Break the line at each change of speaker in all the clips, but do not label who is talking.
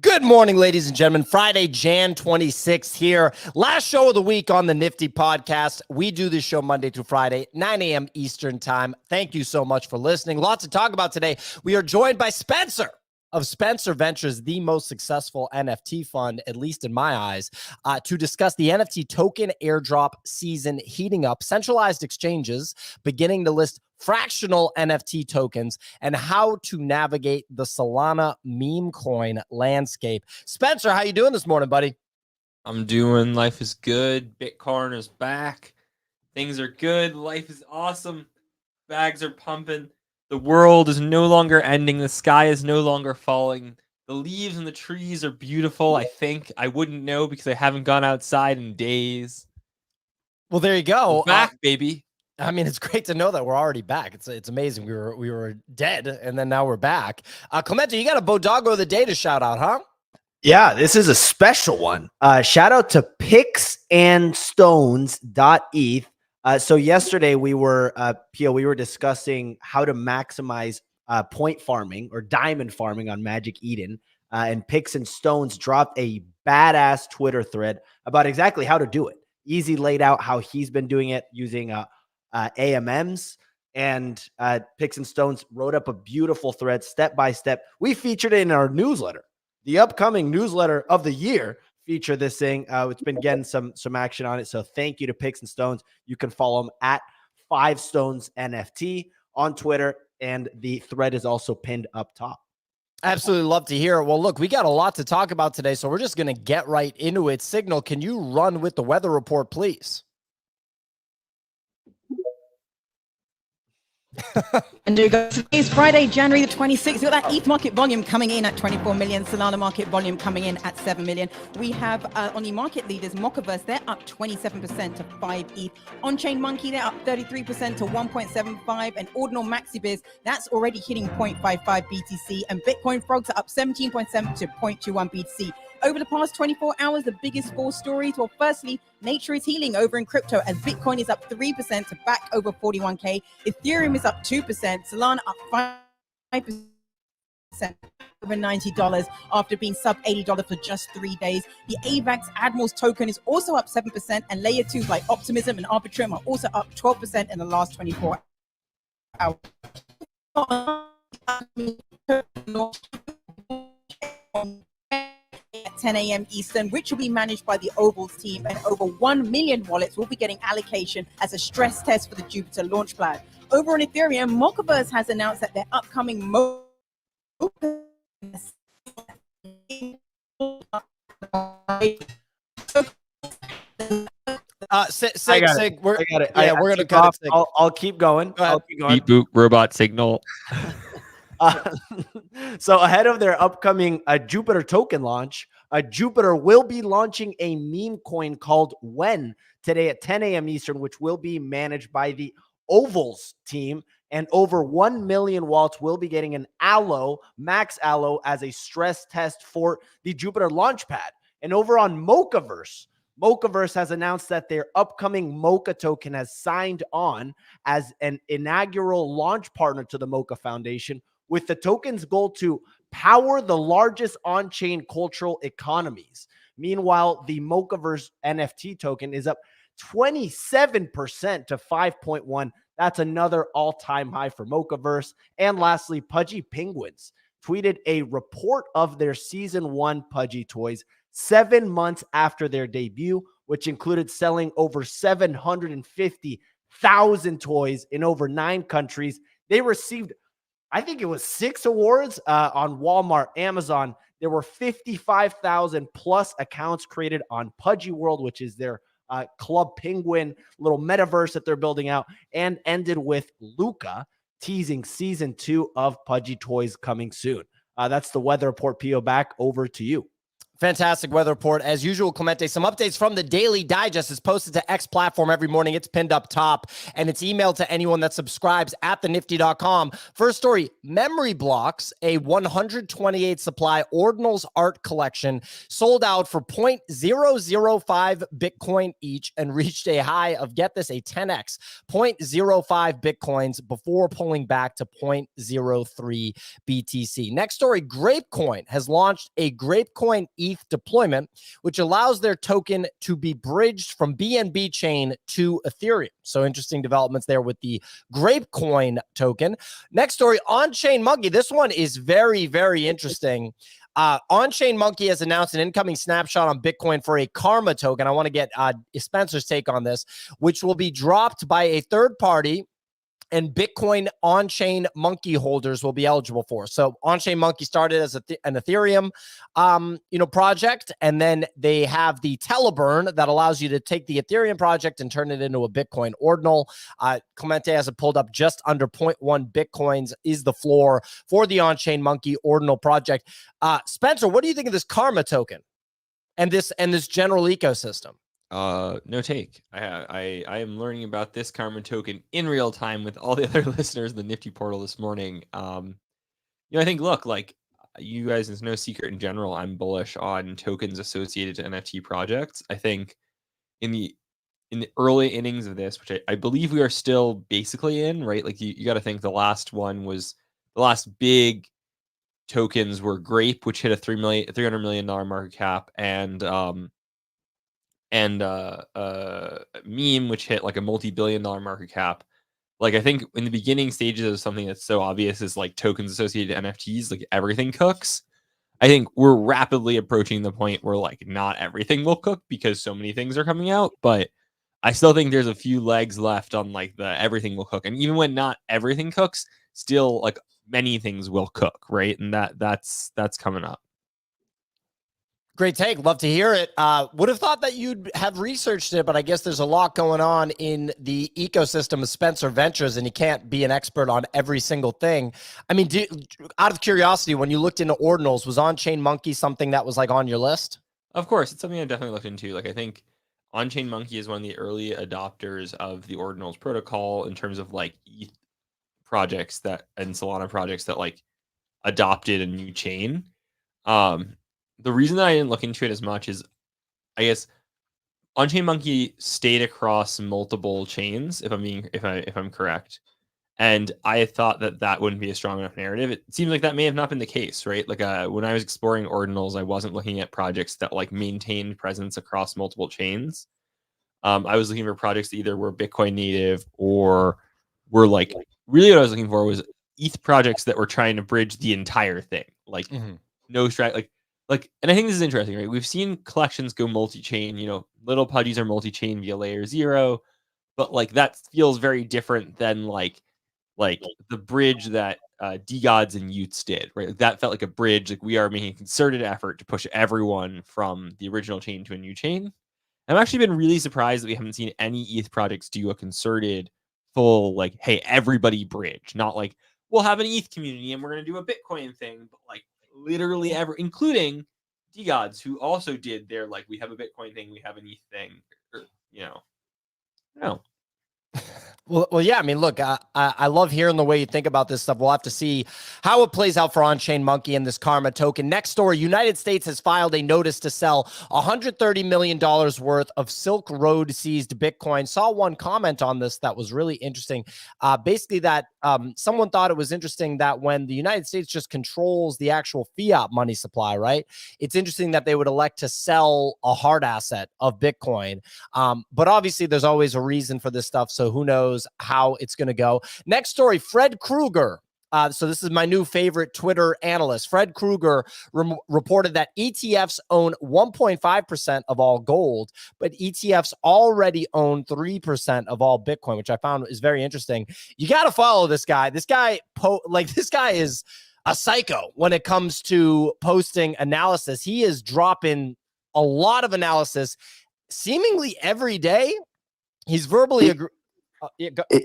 Good morning, ladies and gentlemen. Friday, Jan 26th here. Last show of the week on the Nifty podcast. We do this show Monday through Friday, 9 a.m. Eastern time. Thank you so much for listening. Lots to talk about today. We are joined by Spencer of Spencer Ventures, the most successful NFT fund, at least in my eyes, to discuss the NFT token airdrop season heating up, centralized exchanges beginning to list fractional NFT tokens, and how to navigate the Solana meme coin landscape. Spencer, how you doing this morning, buddy?
I'm doing. Life is good. Bitcoin is back. Things are good. Life is awesome. Bags are pumping. The world is no longer ending. The sky is no longer falling. The leaves and the trees are beautiful, I think. I wouldn't know because I haven't gone outside in days.
Well, there you go.
We're back, baby.
I mean, it's great to know that we're already back. It's amazing. We were dead, and then now we're back. Clemente, you got a BoDoggo of the day to shout out, huh?
Yeah, this is a special one. Shout out to picksandstones.eth. So yesterday we were discussing how to maximize point farming or diamond farming on Magic Eden. And Picks and Stones dropped a badass Twitter thread about exactly how to do it. Easy laid out how he's been doing it using AMMs. And Picks and Stones wrote up a beautiful thread step by step. We featured it in our newsletter. The upcoming newsletter of the year feature this thing. It's been getting some action on it. So thank you to Picks and Stones. You can follow them at 5stones NFT on Twitter. And the thread is also pinned up top.
Absolutely love to hear it. Well, look, we got a lot to talk about today, so we're just going to get right into it. Signal, can you run with the weather report, please?
And there you go. Today's Friday, January the 26th. We've got that ETH market volume coming in at 24 million. Solana market volume coming in at 7 million. We have on the market leaders, Mocaverse, they're up 27% to 5 ETH. On-chain Monkey, they're up 33% to 1.75. And Ordinal MaxiBiz, that's already hitting 0.55 BTC. And Bitcoin Frogs are up 17.7 to 0.21 BTC. Over the past 24 hours, the biggest four stories. Well, firstly, nature is healing over in crypto as Bitcoin is up 3% to back over 41K. Ethereum is up 2%. Solana up 5%. Over $90 after being sub $80 for just 3 days. The AVAX Admirals token is also up 7%, and layer 2s like Optimism and Arbitrum are also up 12% in the last 24 hours. At 10 a.m. Eastern, which will be managed by the Ovals team, and over 1 million wallets will be getting allocation as a stress test for the Jupiter launch plan. Over on Ethereum, Mocaverse has announced that their upcoming
Sig, we're gonna cut it.
I'll keep going. I'll keep going.
Beep boop robot signal.
So ahead of their upcoming Jupiter token launch, Jupiter will be launching a meme coin called When today at 10 a.m. Eastern, which will be managed by the Ovals team. And over 1 million wallets will be getting an max allo as a stress test for the Jupiter launchpad. And over on Mocaverse has announced that their upcoming Mocha token has signed on as an inaugural launch partner to the Mocha Foundation, with the token's goal to power the largest on-chain cultural economies. Meanwhile, the Mocaverse NFT token is up 27% to 5.1. That's another all-time high for Mocaverse. And lastly, Pudgy Penguins tweeted a report of their Season 1 Pudgy toys 7 months after their debut, which included selling over 750,000 toys in over 9 countries. They received, I think it was 6 awards on Walmart, Amazon. There were 55,000 plus accounts created on Pudgy World, which is their Club Penguin little metaverse that they're building out, and ended with Luca teasing Season 2 of Pudgy Toys coming soon. That's the weather report. P.O. back over to you.
Fantastic weather report. As usual, Clemente, some updates from the Daily Digest is posted to X platform every morning. It's pinned up top, and it's emailed to anyone that subscribes at thenifty.com. First story, Memory Blocks, a 128 supply Ordinals art collection, sold out for 0.005 Bitcoin each and reached a high of, get this, a 10x, 0.05 Bitcoins before pulling back to 0.03 BTC. Next story, Grapecoin has launched a Grapecoin ETH deployment, which allows their token to be bridged from BNB chain to Ethereum. So interesting developments there with the Grapecoin token. Next story, On-Chain Monkey. This one is very, very interesting. On-Chain Monkey has announced an incoming snapshot on Bitcoin for a Karma token. I want to get Spencer's take on this, which will be dropped by a third party, and Bitcoin On-Chain Monkey holders will be eligible for. So On-Chain Monkey started as an Ethereum, project, and then they have the Teleburn that allows you to take the Ethereum project and turn it into a Bitcoin ordinal. Clemente has it pulled up, just under 0.1 Bitcoins is the floor for the On-Chain Monkey ordinal project. Spencer, what do you think of this Karma token and this general ecosystem?
No take. I am learning about this Karma token in real time with all the other listeners in the Nifty portal this morning. I think, look, like you guys, it's no secret in general, I'm bullish on tokens associated to NFT projects. I think in the early innings of this, which I believe we are still basically in, right? Like you got to think the last big tokens were Grape, which hit a $300 million market cap, and Meme, which hit like a multi-billion-dollar market cap. Like, I think in the beginning stages of something that's so obvious as like tokens associated to NFTs, like everything cooks. I think we're rapidly approaching the point where like not everything will cook because so many things are coming out, but I still think there's a few legs left on like the everything will cook. And even when not everything cooks, still like many things will cook, right? And that's coming up.
Great take. Love to hear it. Would have thought that you'd have researched it, but I guess there's a lot going on in the ecosystem of Spencer Ventures, and you can't be an expert on every single thing. I mean, out of curiosity, when you looked into ordinals, was On-Chain Monkey something that was like on your list?
Of course, it's something I definitely looked into. Like, I think On-Chain Monkey is one of the early adopters of the ordinals protocol in terms of like ETH projects and Solana projects that like adopted a new chain. The reason that I didn't look into it as much is, I guess, On-Chain Monkey stayed across multiple chains, if I'm correct, and I thought that wouldn't be a strong enough narrative. It seems like that may have not been the case, right? Like when I was exploring ordinals, I wasn't looking at projects that like maintained presence across multiple chains. I was looking for projects that either were Bitcoin native or were like, really what I was looking for was ETH projects that were trying to bridge the entire thing, like no strat, like, and I think this is interesting, right? We've seen collections go multi-chain, little pudgies are multi-chain via layer 0, but like that feels very different than like the bridge that DGods and Utes did, right? Like, that felt like a bridge. Like, we are making a concerted effort to push everyone from the original chain to a new chain. I've actually been really surprised that we haven't seen any ETH projects do a concerted full, like, hey, everybody bridge, not like we'll have an ETH community and we're going to do a Bitcoin thing, but like literally including DGods, who also did their, like, we have a Bitcoin thing, we have an ETH thing, or, no.
Well, yeah. I mean, look, I love hearing the way you think about this stuff. We'll have to see how it plays out for On-Chain Monkey and this Karma token. Next story, United States has filed a notice to sell $130 million worth of Silk Road seized Bitcoin. Saw one comment on this that was really interesting. Basically that someone thought it was interesting that when the United States just controls the actual fiat money supply, right? It's interesting that they would elect to sell a hard asset of Bitcoin. But obviously there's always a reason for this stuff. So who knows how it's going to go. Next story, Fred Krueger. So this is my new favorite Twitter analyst. Fred Krueger reported that ETFs own 1.5% of all gold, but ETFs already own 3% of all Bitcoin, which I found is very interesting. You got to follow this guy. This guy is a psycho when it comes to posting analysis. He is dropping a lot of analysis seemingly every day. He's verbally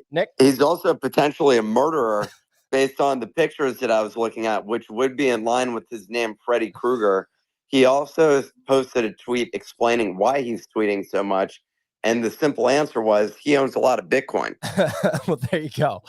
Nick?
He's also potentially a murderer based on the pictures that I was looking at, which would be in line with his name, Freddy Krueger. He also posted a tweet explaining why he's tweeting so much. And the simple answer was he owns a lot of Bitcoin.
Well, there you go.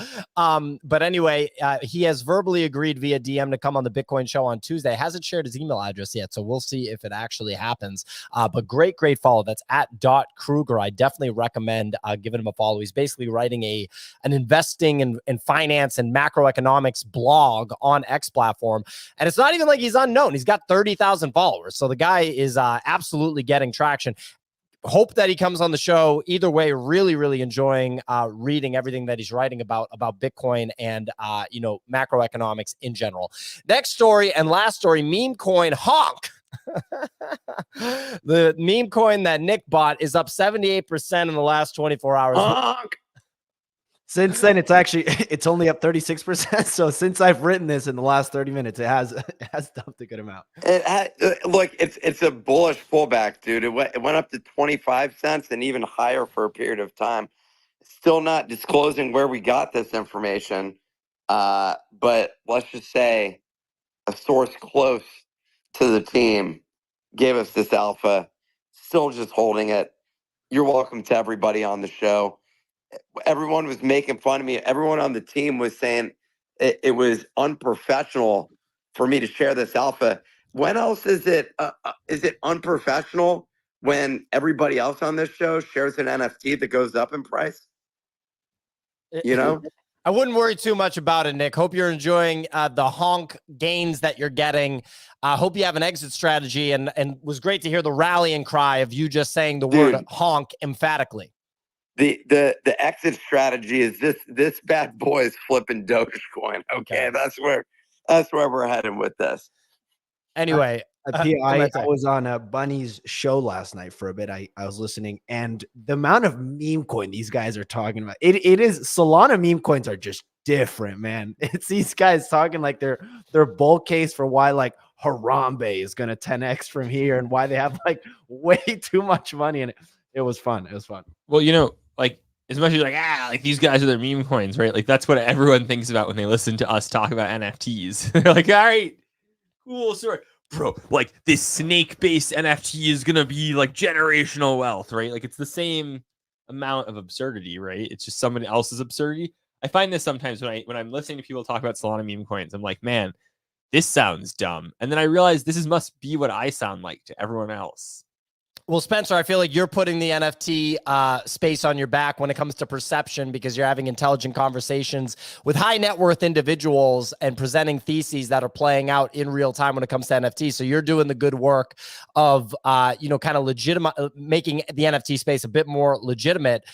But anyway, he has verbally agreed via DM to come on the Bitcoin show on Tuesday. Hasn't shared his email address yet, so we'll see if it actually happens. But great follow. That's at .Kruger. I definitely recommend giving him a follow. He's basically writing an investing and finance and macroeconomics blog on X platform. And it's not even like he's unknown. He's got 30,000 followers. So the guy is absolutely getting traction. Hope that he comes on the show. Either way, really enjoying reading everything that he's writing about Bitcoin and macroeconomics in general. Next story and last story, meme coin honk. The meme coin that Nick bought is up 78% in the last 24 hours.
Honk.
Since then, it's only up 36%. So since I've written this in the last 30 minutes, it has dumped a good amount.
Look, it's a bullish pullback, dude. It went up to 25 cents and even higher for a period of time. Still not disclosing where we got this information, but let's just say a source close to the team gave us this alpha. Still just holding it. You're welcome to everybody on the show. Everyone was making fun of me. Everyone on the team was saying it was unprofessional for me to share this alpha. When else is it unprofessional when everybody else on this show shares an NFT that goes up in price? You know?
I wouldn't worry too much about it, Nick. Hope you're enjoying the honk gains that you're getting. Hope you have an exit strategy, and was great to hear the rallying cry of you just saying the word honk emphatically.
The exit strategy is this bad boy is flipping Dogecoin. Okay, that's where we're heading with this.
Anyway,
I was on Bunny's show last night for a bit. I was listening, and the amount of meme coin these guys are talking about, it is Solana meme coins are just different, man. It's these guys talking like their bull case for why like Harambe is gonna 10x from here and why they have like way too much money in it. It was fun. It was fun.
Well, like as much as like these guys are their meme coins, right? Like that's what everyone thinks about when they listen to us talk about NFTs. They're like, all right, cool story, bro. Like this snake-based NFT is gonna be like generational wealth, right? Like it's the same amount of absurdity, right? It's just somebody else's absurdity. I find this sometimes when I'm listening to people talk about Solana meme coins, I'm like, man, this sounds dumb, and then I realize this must be what I sound like to everyone else.
Well, Spencer, I feel like you're putting the NFT space on your back when it comes to perception, because you're having intelligent conversations with high net worth individuals and presenting theses that are playing out in real time when it comes to NFTs. So you're doing the good work of, kind of legitimate, making the NFT space a bit more legitimate.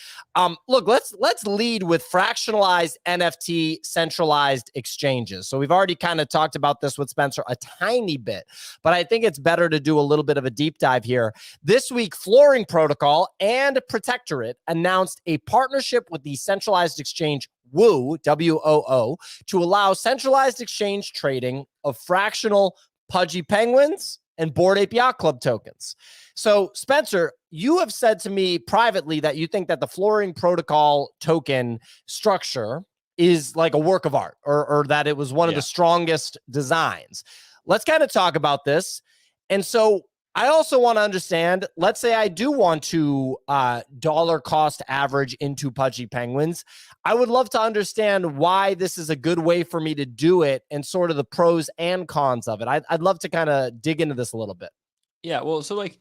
Look, let's lead with fractionalized NFT centralized exchanges. So we've already kind of talked about this with Spencer a tiny bit, but I think it's better to do a little bit of a deep dive here. This week, Flooring Protocol and Protectorate announced a partnership with the centralized exchange Woo, WOO, to allow centralized exchange trading of fractional Pudgy Penguins and Bored Ape Yacht Club tokens. So, Spencer, you have said to me privately that you think that the Flooring Protocol token structure is like a work of art, or that it was one of the strongest designs. Let's kind of talk about this. And so I also want to understand, let's say I do want to dollar cost average into Pudgy Penguins. I would love to understand why this is a good way for me to do it and sort of the pros and cons of it. I'd love to kind of dig into this a little bit.
Yeah, well, so like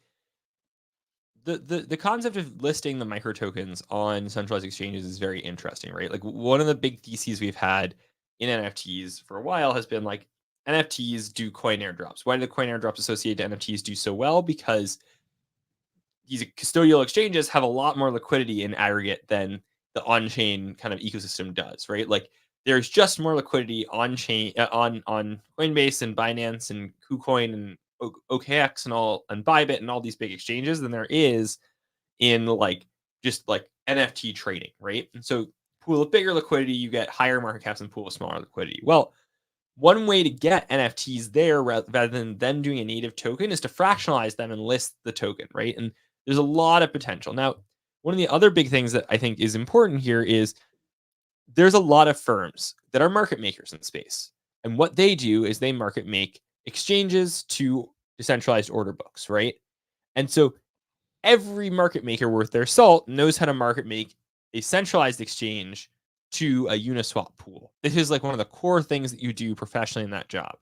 the concept of listing the micro tokens on centralized exchanges is very interesting, right? Like one of the big theses we've had in NFTs for a while has been like, NFTs do coin airdrops. Why do the coin airdrops associated to NFTs do so well? Because these custodial exchanges have a lot more liquidity in aggregate than the on-chain kind of ecosystem does, right? Like there's just more liquidity on-chain on Coinbase and Binance and KuCoin and OKX and Bybit and all these big exchanges than there is in like just like NFT trading, right? And so pool of bigger liquidity, you get higher market caps and pool of smaller liquidity. Well, one way to get NFTs there rather than them doing a native token is to fractionalize them and list the token, right? And there's a lot of potential. Now, one of the other big things that I think is important here is there's a lot of firms that are market makers in the space. And what they do is they market make exchanges to decentralized order books, right? And so every market maker worth their salt knows how to market make a centralized exchange to a Uniswap pool. This is like one of the core things that you do professionally in that job.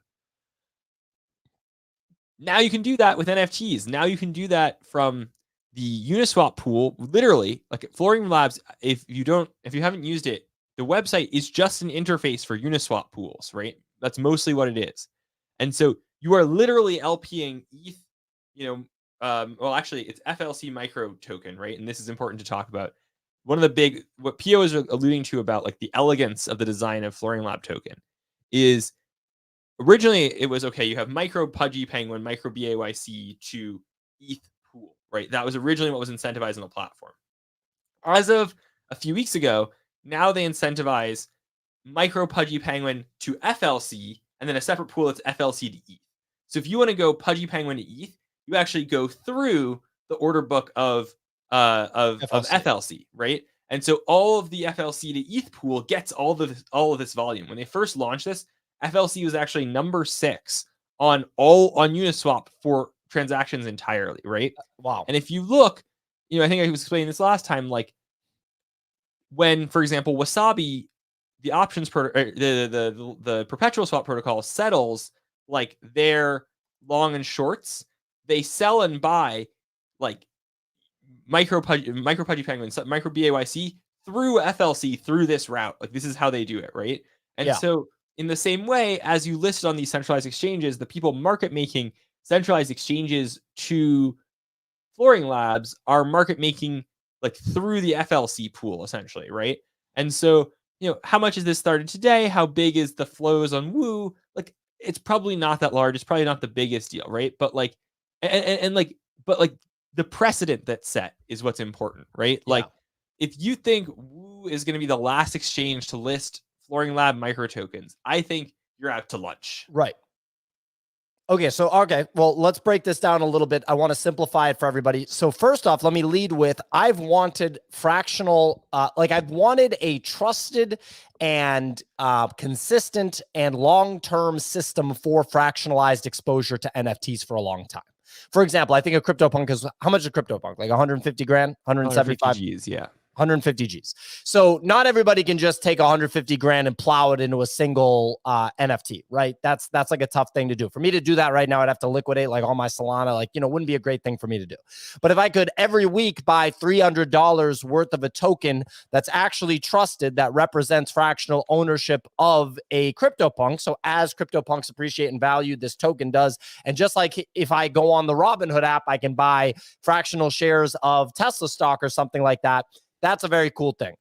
Now you can do that with NFTs. Now you can do that from the Uniswap pool, literally, like at Flooring Labs. If you haven't used it, the website is just an interface for Uniswap pools, right? That's mostly what it is. And so you are literally LPing ETH, well, actually, it's FLC micro token, right? And this is important to talk about. One of the big, what Pio is alluding to about like the elegance of the design of Flooring Lab token is originally it was, okay, you have micro Pudgy Penguin, micro BAYC to ETH pool, right? That was originally what was incentivized on the platform. As of a few weeks ago, now they incentivize micro Pudgy Penguin to FLC and then a separate pool that's FLC to ETH. So if you want to go Pudgy Penguin to ETH, you actually go through the order book of FLC, right? And so all of the FLC to ETH pool gets all of this volume. When they first launched this, FLC was actually number 6 on Uniswap for transactions entirely, right?
Wow.
And if you look, I think I was explaining this last time, like when, for example, Wasabi, the options the perpetual swap protocol settles like their long and shorts, they sell and buy like micro Pudgy Penguin, micro BAYC through FLC through this route. Like this is how they do it, right? And so in the same way as you listed on these centralized exchanges, the people market making centralized exchanges to Flooring Labs are market making like through the FLC pool essentially, right? And so, how much is this started today? How big is the flows on Woo? Like it's probably not that large. It's probably not the biggest deal, right? But like, but the precedent that's set is what's important, right? Like if you think Woo is going to be the last exchange to list Flooring Lab micro tokens, I think you're out to lunch.
Right. Okay. Well, let's break this down a little bit. I want to simplify it for everybody. So first off, let me lead with, I've wanted fractional, I've wanted a trusted and consistent and long-term system for fractionalized exposure to NFTs for a long time. For example, I think a CryptoPunk is, how much is a CryptoPunk? Like 150 grand, 175
Gs, yeah.
150 Gs. So not everybody can just take 150 grand and plow it into a single NFT, right? That's like a tough thing to do. For me to do that right now, I'd have to liquidate like all my Solana, wouldn't be a great thing for me to do. But if I could every week buy $300 worth of a token that's actually trusted, that represents fractional ownership of a CryptoPunk. So as CryptoPunks appreciate in value, this token does. And just like if I go on the Robinhood app, I can buy fractional shares of Tesla stock or something like that. That's a very cool thing.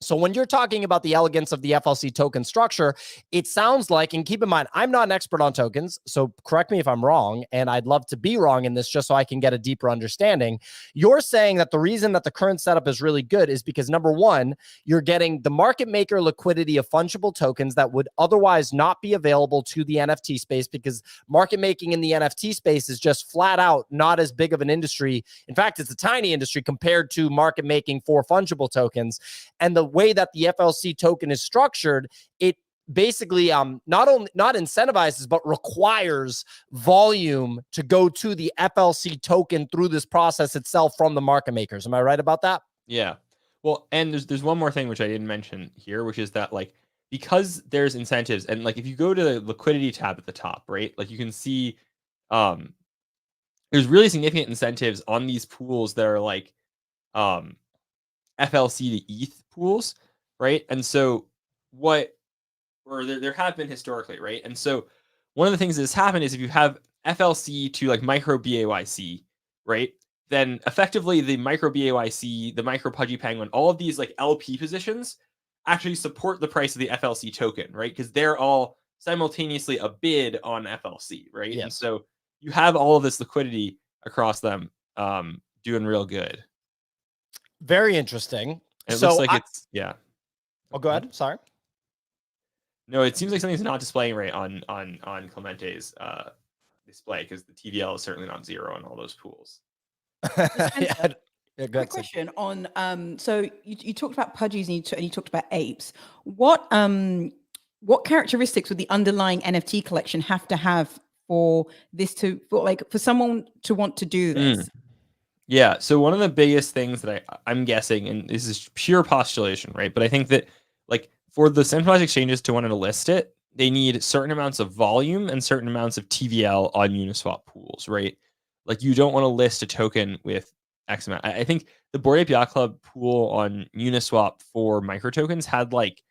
So when you're talking about the elegance of the FLC token structure, it sounds like, and keep in mind, I'm not an expert on tokens, so correct me if I'm wrong, and I'd love to be wrong in this just so I can get a deeper understanding. You're saying that the reason that the current setup is really good is because, number one, you're getting the market maker liquidity of fungible tokens that would otherwise not be available to the NFT space, because market making in the NFT space is just flat out not as big of an industry. In fact, it's a tiny industry compared to market making for fungible tokens. And the way that the FLC token is structured, it basically not incentivizes, but requires volume to go to the FLC token through this process itself from the market makers. Am I right about that?
Yeah. Well, and there's one more thing which I didn't mention here, which is that like, because there's incentives, and like if you go to the liquidity tab at the top, right, like you can see there's really significant incentives on these pools that are like FLC to ETH pools, right? And so there have been historically, right? And so one of the things that has happened is if you have FLC to like micro BAYC, right? Then effectively the micro BAYC, the micro Pudgy Penguin, all of these like LP positions actually support the price of the FLC token, right? Because they're all simultaneously a bid on FLC, right?
Yes.
And so you have all of this liquidity across them doing real good.
Very interesting.
And it looks like it's, yeah.
Oh, go ahead. Sorry.
No, it seems like something's not displaying right on Clemente's display, because the TVL is certainly not 0 on all those pools.
Yeah,
Quick question on so you talked about pudgies and you talked about apes. What characteristics would the underlying NFT collection have to have for this to for someone to want to do this?
Yeah. So one of the biggest things that I'm guessing, and this is pure postulation, right? But I think that like for the centralized exchanges to want to list it, they need certain amounts of volume and certain amounts of TVL on Uniswap pools, right? Like you don't want to list a token with X amount. I think the Bored Ape Yacht Club pool on Uniswap for micro tokens had like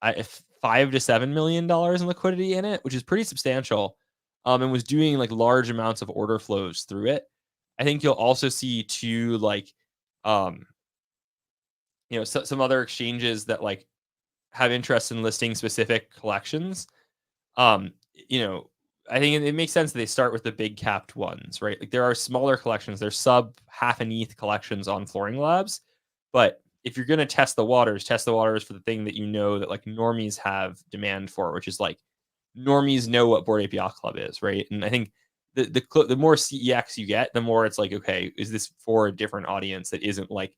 $5 to $7 million in liquidity in it, which is pretty substantial, and was doing like large amounts of order flows through it. I think you'll also see too, like, some other exchanges that like have interest in listing specific collections. I think it makes sense that they start with the big capped ones, right? Like there are smaller collections, there's sub half an ETH collections on Flooring Labs, but if you're going to test the waters for the thing that that like normies have demand for, which is like normies know what Bored Ape Yacht Club is, right? And I think the more CEX you get, the more it's like, okay, is this for a different audience that isn't like,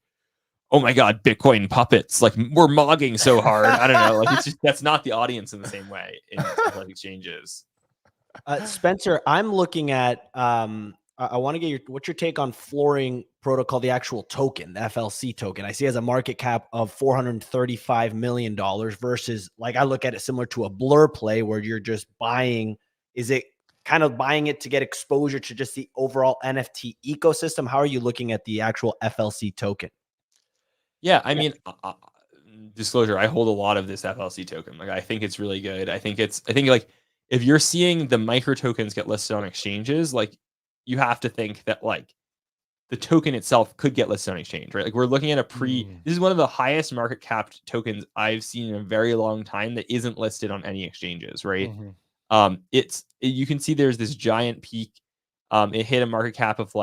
oh my God, Bitcoin puppets, like we're mogging so hard. I don't know, like it's just, that's not the audience in the same way in like exchanges.
Spencer, I'm looking at. I want to get what's your take on flooring protocol, the actual token, the FLC token. I see it has a market cap of $435 million versus, like, I look at it similar to a Blur play where you're just buying. Is it kind of buying it to get exposure to just the overall NFT ecosystem? How are you looking at the actual FLC token?
Yeah, I mean, disclosure, I hold a lot of this FLC token. Like, I think it's really good. I think like if you're seeing the micro tokens get listed on exchanges, like you have to think that like the token itself could get listed on exchange, right? Like we're looking at this is one of the highest market capped tokens I've seen in a very long time that isn't listed on any exchanges, right? You can see there's this giant peak. It hit a market cap of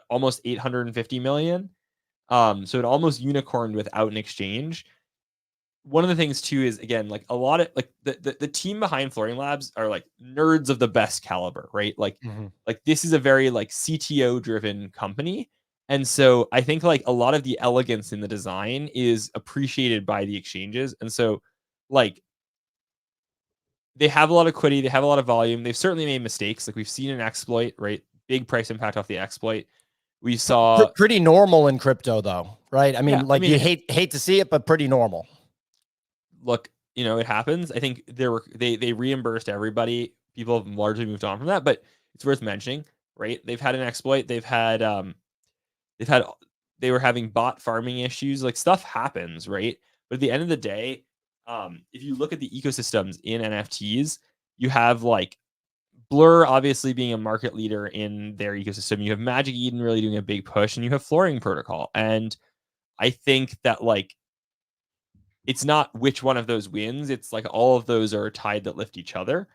almost 850 million. So it almost unicorned without an exchange. One of the things too is, again, like a lot of like the team behind Flooring Labs are like nerds of the best caliber, right? Like this is a very like CTO driven company. And so I think like a lot of the elegance in the design is appreciated by the exchanges. And so like they have a lot of liquidity, they have a lot of volume. They've certainly made mistakes. Like we've seen an exploit, right? Big price impact off the exploit. We saw
pretty normal in crypto though, right? I mean, you hate to see it, but pretty normal.
Look, it happens. I think they reimbursed everybody. People have largely moved on from that, but it's worth mentioning, right? They've had an exploit. They were having bot farming issues. Like stuff happens, right? But at the end of the day, if you look at the ecosystems in NFTs, you have like Blur obviously being a market leader in their ecosystem. You have Magic Eden really doing a big push, and you have Flooring Protocol. And I think that like it's not which one of those wins. It's like all of those are tied that lift each other.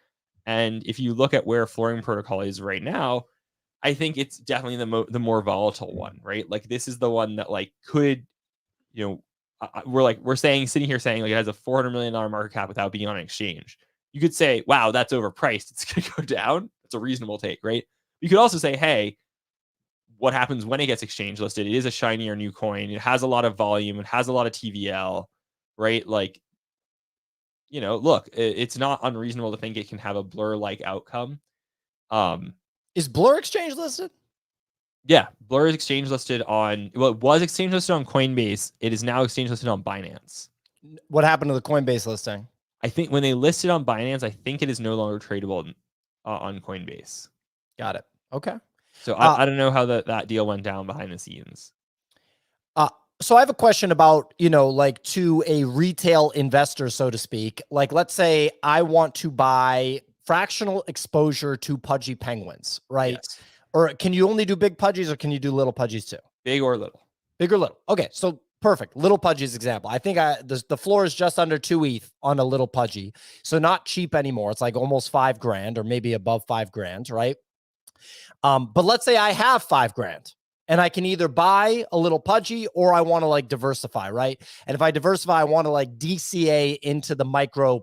And if you look at where Flooring Protocol is right now, I think it's definitely the more volatile one, right? Like this is the one that like could, we're sitting here saying like it has a $400 million market cap without being on an exchange. You could say, wow, that's overpriced. It's going to go down. That's a reasonable take, right? You could also say, hey, what happens when it gets exchange listed? It is a shinier new coin. It has a lot of volume. It has a lot of TVL. Right? Like, look, it's not unreasonable to think it can have a Blur-like outcome.
Is Blur exchange listed?
Yeah, Blur is exchange listed it was exchange listed on Coinbase. It is now exchange listed on Binance.
What happened to the Coinbase listing?
I think when they listed on Binance, I think it is no longer tradable on Coinbase.
Got it. Okay.
So I don't know how that deal went down behind the scenes.
So I have a question about, like to a retail investor, so to speak. Like, let's say I want to buy fractional exposure to pudgy penguins, right?
Yes.
Or can you only do big pudgies or can you do little pudgies too?
Big or little?
Big or little. Okay, so perfect. Little pudgies example. I think the floor is just under 2 ETH on a little pudgy. So not cheap anymore. It's like almost $5,000 or maybe above $5,000, right? But let's say I have $5,000 And I can either buy a little pudgy or I want to like diversify, right? And if I diversify, I want to like DCA into the micro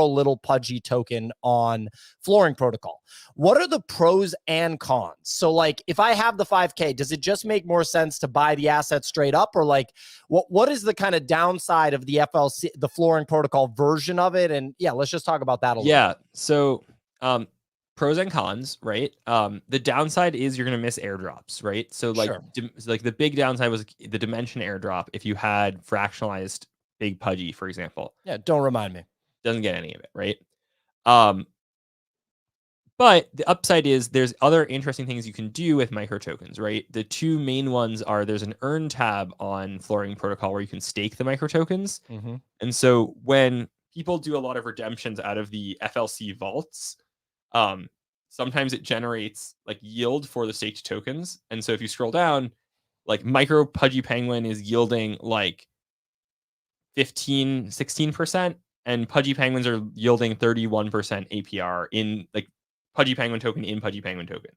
little pudgy token on Flooring Protocol. What are the pros and cons? So like if I have the 5K, does it just make more sense to buy the asset straight up, or like what is the kind of downside of the FLC, the Flooring Protocol version of it? And yeah, let's just talk about that a little.
Yeah. So pros and cons, right? The downside is you're going to miss airdrops, right? So like,
Sure.
like the big downside was the dimension airdrop. If you had fractionalized big pudgy, for example,
Yeah, don't remind me.
doesn't get any of it, right? But the upside is there's other interesting things you can do with micro tokens, right? The two main ones are there's an earn tab on Flooring Protocol where you can stake the micro tokens. And so when people do a lot of redemptions out of the FLC vaults, sometimes it generates like yield for the staked tokens. And so if you scroll down, like micro pudgy penguin is yielding like 16%, and pudgy penguins are yielding 31% APR in like pudgy penguin token in pudgy penguin token.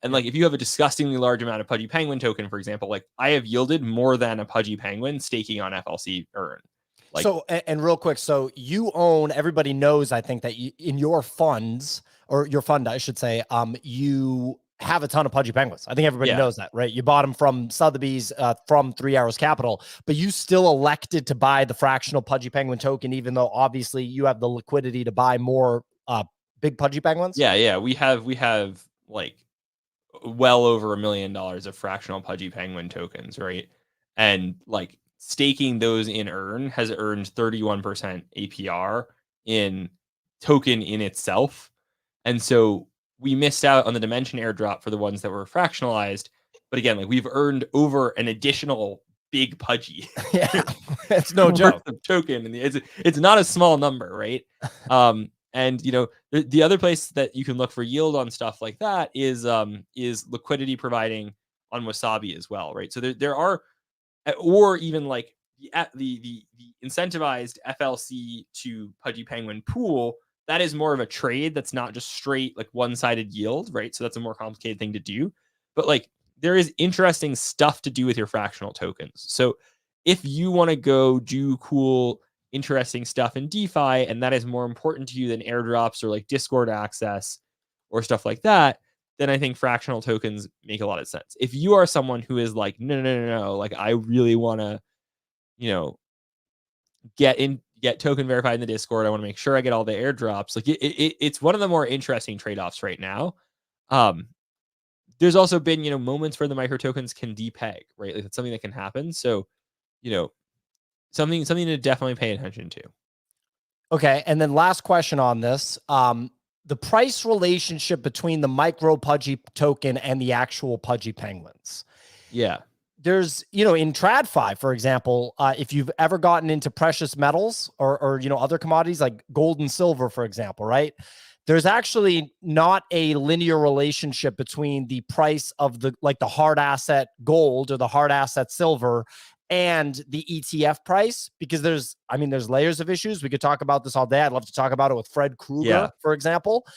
And like if you have a disgustingly large amount of pudgy penguin token, for example, like I have yielded more than a pudgy penguin staking on FLC earn. Like,
so, and real quick, so you own, everybody knows, I think that you, in your funds, or your fund, I should say, you have a ton of pudgy penguins. I think everybody knows that, right? You bought them from Sotheby's, from 3 Hours Capital, but you still elected to buy the fractional pudgy penguin token, even though obviously you have the liquidity to buy more big pudgy penguins.
Yeah. We have like well over $1 million of fractional pudgy penguin tokens, right? And like staking those in earn has earned 31% APR in token in itself. And so we missed out on the dimension airdrop for the ones that were fractionalized. But again, like we've earned over an additional big pudgy.
Yeah, it's no joke.
Of token, and it's not a small number, right? And you know, the other place that you can look for yield on stuff like that is liquidity providing on Wasabi as well, right? So there are, or even like the incentivized FLC to pudgy penguin pool. That is more of a trade that's not just straight like one-sided yield, right? So that's a more complicated thing to do. But like there is interesting stuff to do with your fractional tokens. So if you want to go do cool, interesting stuff in DeFi, and that is more important to you than airdrops or like Discord access or stuff like that, then I think fractional tokens make a lot of sense. If you are someone who is like, no, like I really want to, you know, get token verified in the Discord. I want to make sure I get all the airdrops. Like it's one of the more interesting trade-offs right now. There's also been, you know, moments where the micro tokens can depeg, right? Like it's something that can happen. So, you know, something to definitely pay attention to.
Okay. And then last question on this, the price relationship between the micro pudgy token and the actual pudgy penguins.
Yeah.
There's, you know, in TradFi, for example, if you've ever gotten into precious metals or, you know, other commodities like gold and silver, for example, right? There's actually not a linear relationship between the price of the hard asset gold or the hard asset silver and the ETF price, because there's layers of issues. We could talk about this all day. I'd love to talk about it with Fred Krueger, for example.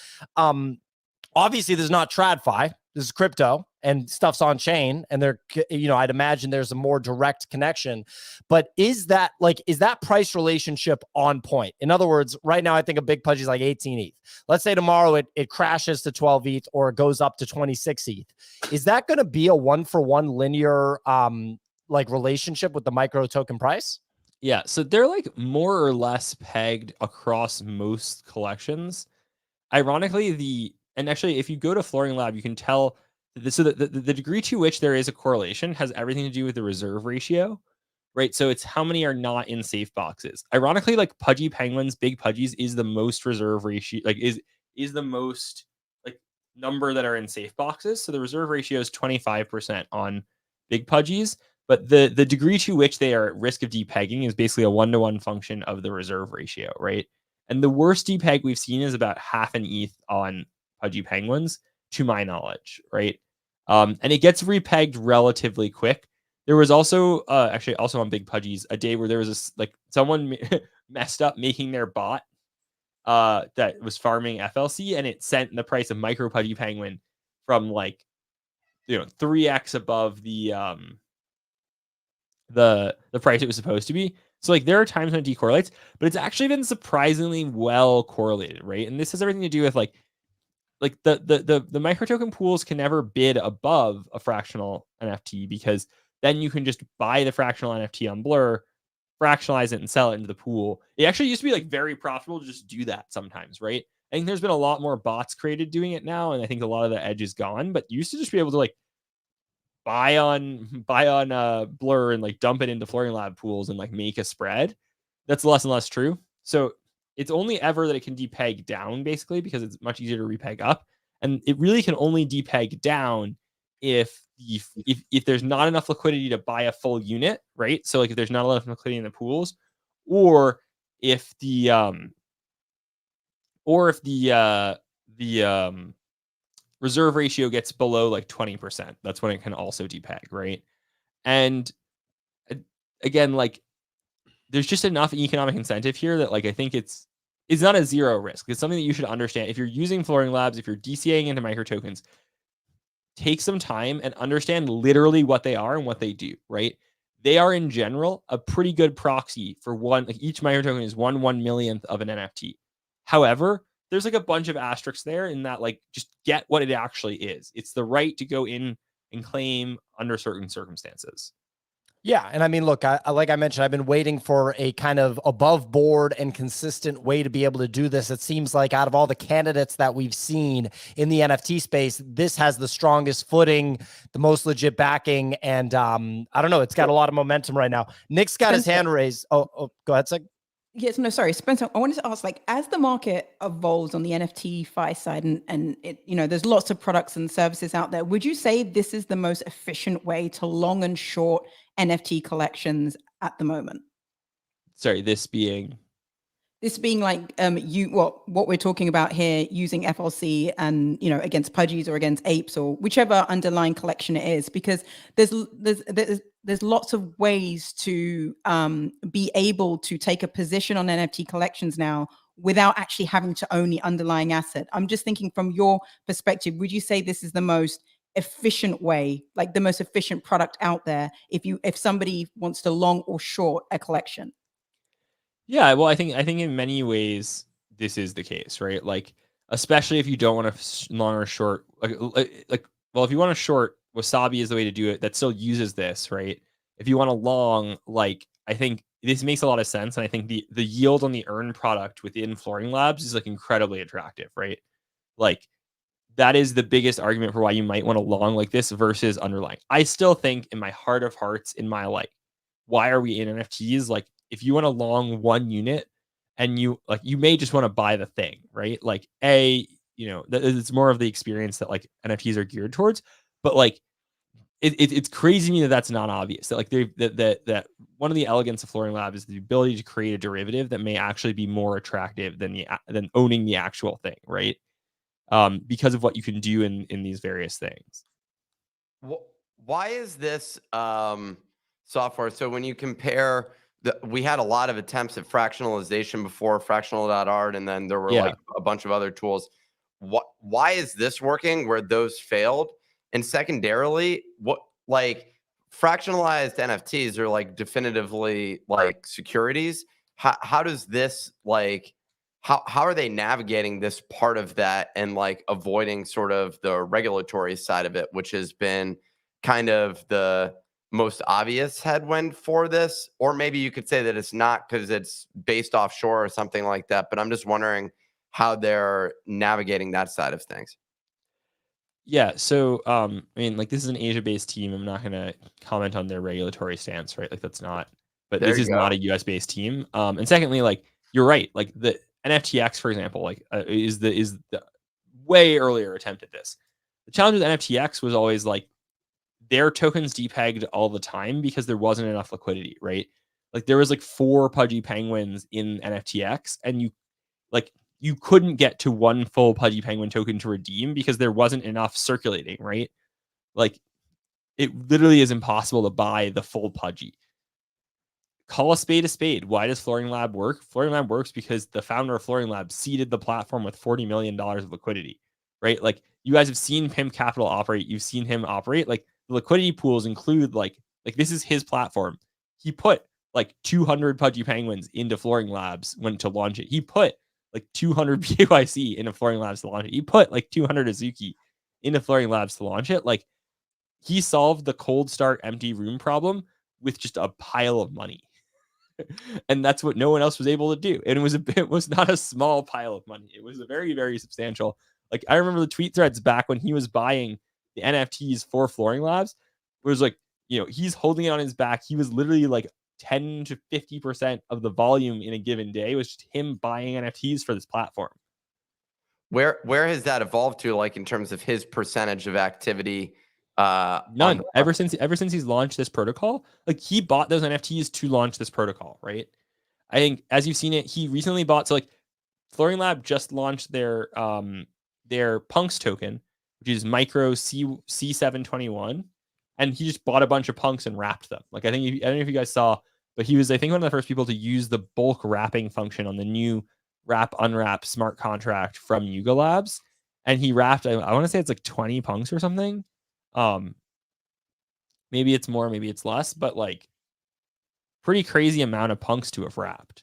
Obviously there's not TradFi. This is crypto and stuff's on chain, and there, you know, I'd imagine there's a more direct connection. But is that price relationship on point? In other words, right now I think a big pudgy is like 18 ETH. Let's say tomorrow it crashes to 12 ETH or it goes up to 26 ETH. Is that going to be a 1-for-1 linear like relationship with the micro token price?
Yeah, so they're like more or less pegged across most collections. Ironically, and actually, if you go to Flooring Lab, you can tell the degree to which there is a correlation has everything to do with the reserve ratio, right? So it's how many are not in safe boxes. Ironically, like pudgy penguins, big pudgies is the most reserve ratio, like is the most like number that are in safe boxes. So the reserve ratio is 25% on big pudgies, but the degree to which they are at risk of depegging is basically a 1-to-1 function of the reserve ratio, right? And the worst depeg we've seen is about half an ETH on pudgy penguins, to my knowledge, right? And it gets repegged relatively quick. There was also actually also on big pudgies a day where there was this like someone messed up making their bot that was farming FLC, and it sent the price of micro pudgy penguin from like 3x above the price it was supposed to be. So like there are times when it decorrelates, but it's actually been surprisingly well correlated, right? And this has everything to do with like the micro token pools can never bid above a fractional NFT, because then you can just buy the fractional NFT on Blur, fractionalize it, and sell it into the pool. It actually used to be like very profitable to just do that sometimes, right? I think there's been a lot more bots created doing it now, and I think a lot of the edge is gone. But you used to just be able to like buy on Blur and like dump it into Flooring Lab pools and like make a spread. That's less and less true. So it's only ever that it can depeg down, basically, because it's much easier to repeg up. And it really can only depeg down if there's not enough liquidity to buy a full unit, right? So like if there's not enough liquidity in the pools, or if the reserve ratio gets below like 20%. That's when it can also depeg, right? And again, like there's just enough economic incentive here that like I think it's not a zero risk. It's something that you should understand. If you're using Flooring Labs, if you're DCAing into micro tokens, take some time and understand literally what they are and what they do, right? They are in general a pretty good proxy for one, like each micro token is 1/1,000,000th of an NFT. However, there's like a bunch of asterisks there in that, like, just get what it actually is. It's the right to go in and claim under certain circumstances.
Yeah. And I mean, look, like I mentioned, I've been waiting for a kind of above board and consistent way to be able to do this. It seems like out of all the candidates that we've seen in the NFT space, this has the strongest footing, the most legit backing. And I don't know, it's got a lot of momentum right now. Nick's got his hand raised. Oh, go ahead, Sig.
Yes, no, sorry, Spencer. I wanted to ask, like, as the market evolves on the NFT fi side, and it, there's lots of products and services out there. Would you say this is the most efficient way to long and short NFT collections at the moment?
Sorry, this being
like what we're talking about here, using FLC and against pudgies or against apes or whichever underlying collection it is, because there's lots of ways to be able to take a position on NFT collections now without actually having to own the underlying asset. I'm just thinking from your perspective, would you say this is the most efficient way, like the most efficient product out there if somebody wants to long or short a collection?
Yeah, well, I think in many ways this is the case, right? Like, especially if you don't want to long or short, well, if you want to short, Wasabi is the way to do it. That still uses this, right? If you want to long, like, I think this makes a lot of sense, and I think the yield on the earn product within Flooring Labs is like incredibly attractive, right? Like, that is the biggest argument for why you might want to long like this versus underlying. I still think in my heart of hearts, in my like, why are we in NFTs? Like, if you want to long one unit and you may just want to buy the thing, right? Like it's more of the experience that like NFTs are geared towards, but like it's crazy to me that that's not obvious. That like that one of the elegance of Flooring Lab is the ability to create a derivative that may actually be more attractive than owning the actual thing, right? Because of what you can do in these various things.
Why is this software? So when you compare, we had a lot of attempts at fractionalization before, fractional.art, and then there were like a bunch of other tools. Why is this working where those failed? And secondarily, what, like, fractionalized NFTs are like definitively like securities. How does this, like, how are they navigating this part of that and like avoiding sort of the regulatory side of it, which has been kind of the most obvious headwind for this? Or maybe you could say that it's not because it's based offshore or something like that, but I'm just wondering how they're navigating that side of things.
Yeah, so I mean, like, this is an Asia-based team. I'm not gonna comment on their regulatory stance, right? Like, that's not, but this is not a US-based team. And secondly, like, you're right, like the NFTX, for example, like is the way earlier attempt at this. The challenge with NFTX was always like their tokens depegged all the time because there wasn't enough liquidity, right? Like there was like 4 pudgy penguins in NFTX, and you couldn't get to one full pudgy penguin token to redeem because there wasn't enough circulating, right? Like it literally is impossible to buy the full pudgy. Call a spade a spade. Why does Flooring Lab work? Flooring Lab works because the founder of Flooring Lab seeded the platform with $40 million of liquidity, right? Like you guys have seen Pimp Capital operate. You've seen him operate. Like the liquidity pools include like this is his platform. He put like 200 Pudgy Penguins into Flooring Labs when to launch it. He put like 200 PYC into Flooring Labs to launch it. He put like 200 Azuki into Flooring Labs to launch it. Like he solved the cold start empty room problem with just a pile of money. And that's what no one else was able to do. And it was not a small pile of money. It was a very, very substantial. Like I remember the tweet threads back when he was buying the NFTs for Flooring Labs. It was like, you know, he's holding it on his back. He was literally like 10 to 50% of the volume in a given day was just him buying NFTs for this platform.
Where has that evolved to, like in terms of his percentage of activity?
None. Ever since he's launched this protocol, like he bought those NFTs to launch this protocol, right? I think as you've seen it, he recently bought, so like Flooring Lab just launched their Punks token, which is micro C721, and he just bought a bunch of punks and wrapped them. Like I don't know if you guys saw, but he was, I think, one of the first people to use the bulk wrapping function on the new wrap unwrap smart contract from Yuga Labs, and he wrapped, I want to say it's like 20 punks or something. Maybe it's more, maybe it's less, but like pretty crazy amount of punks to have wrapped.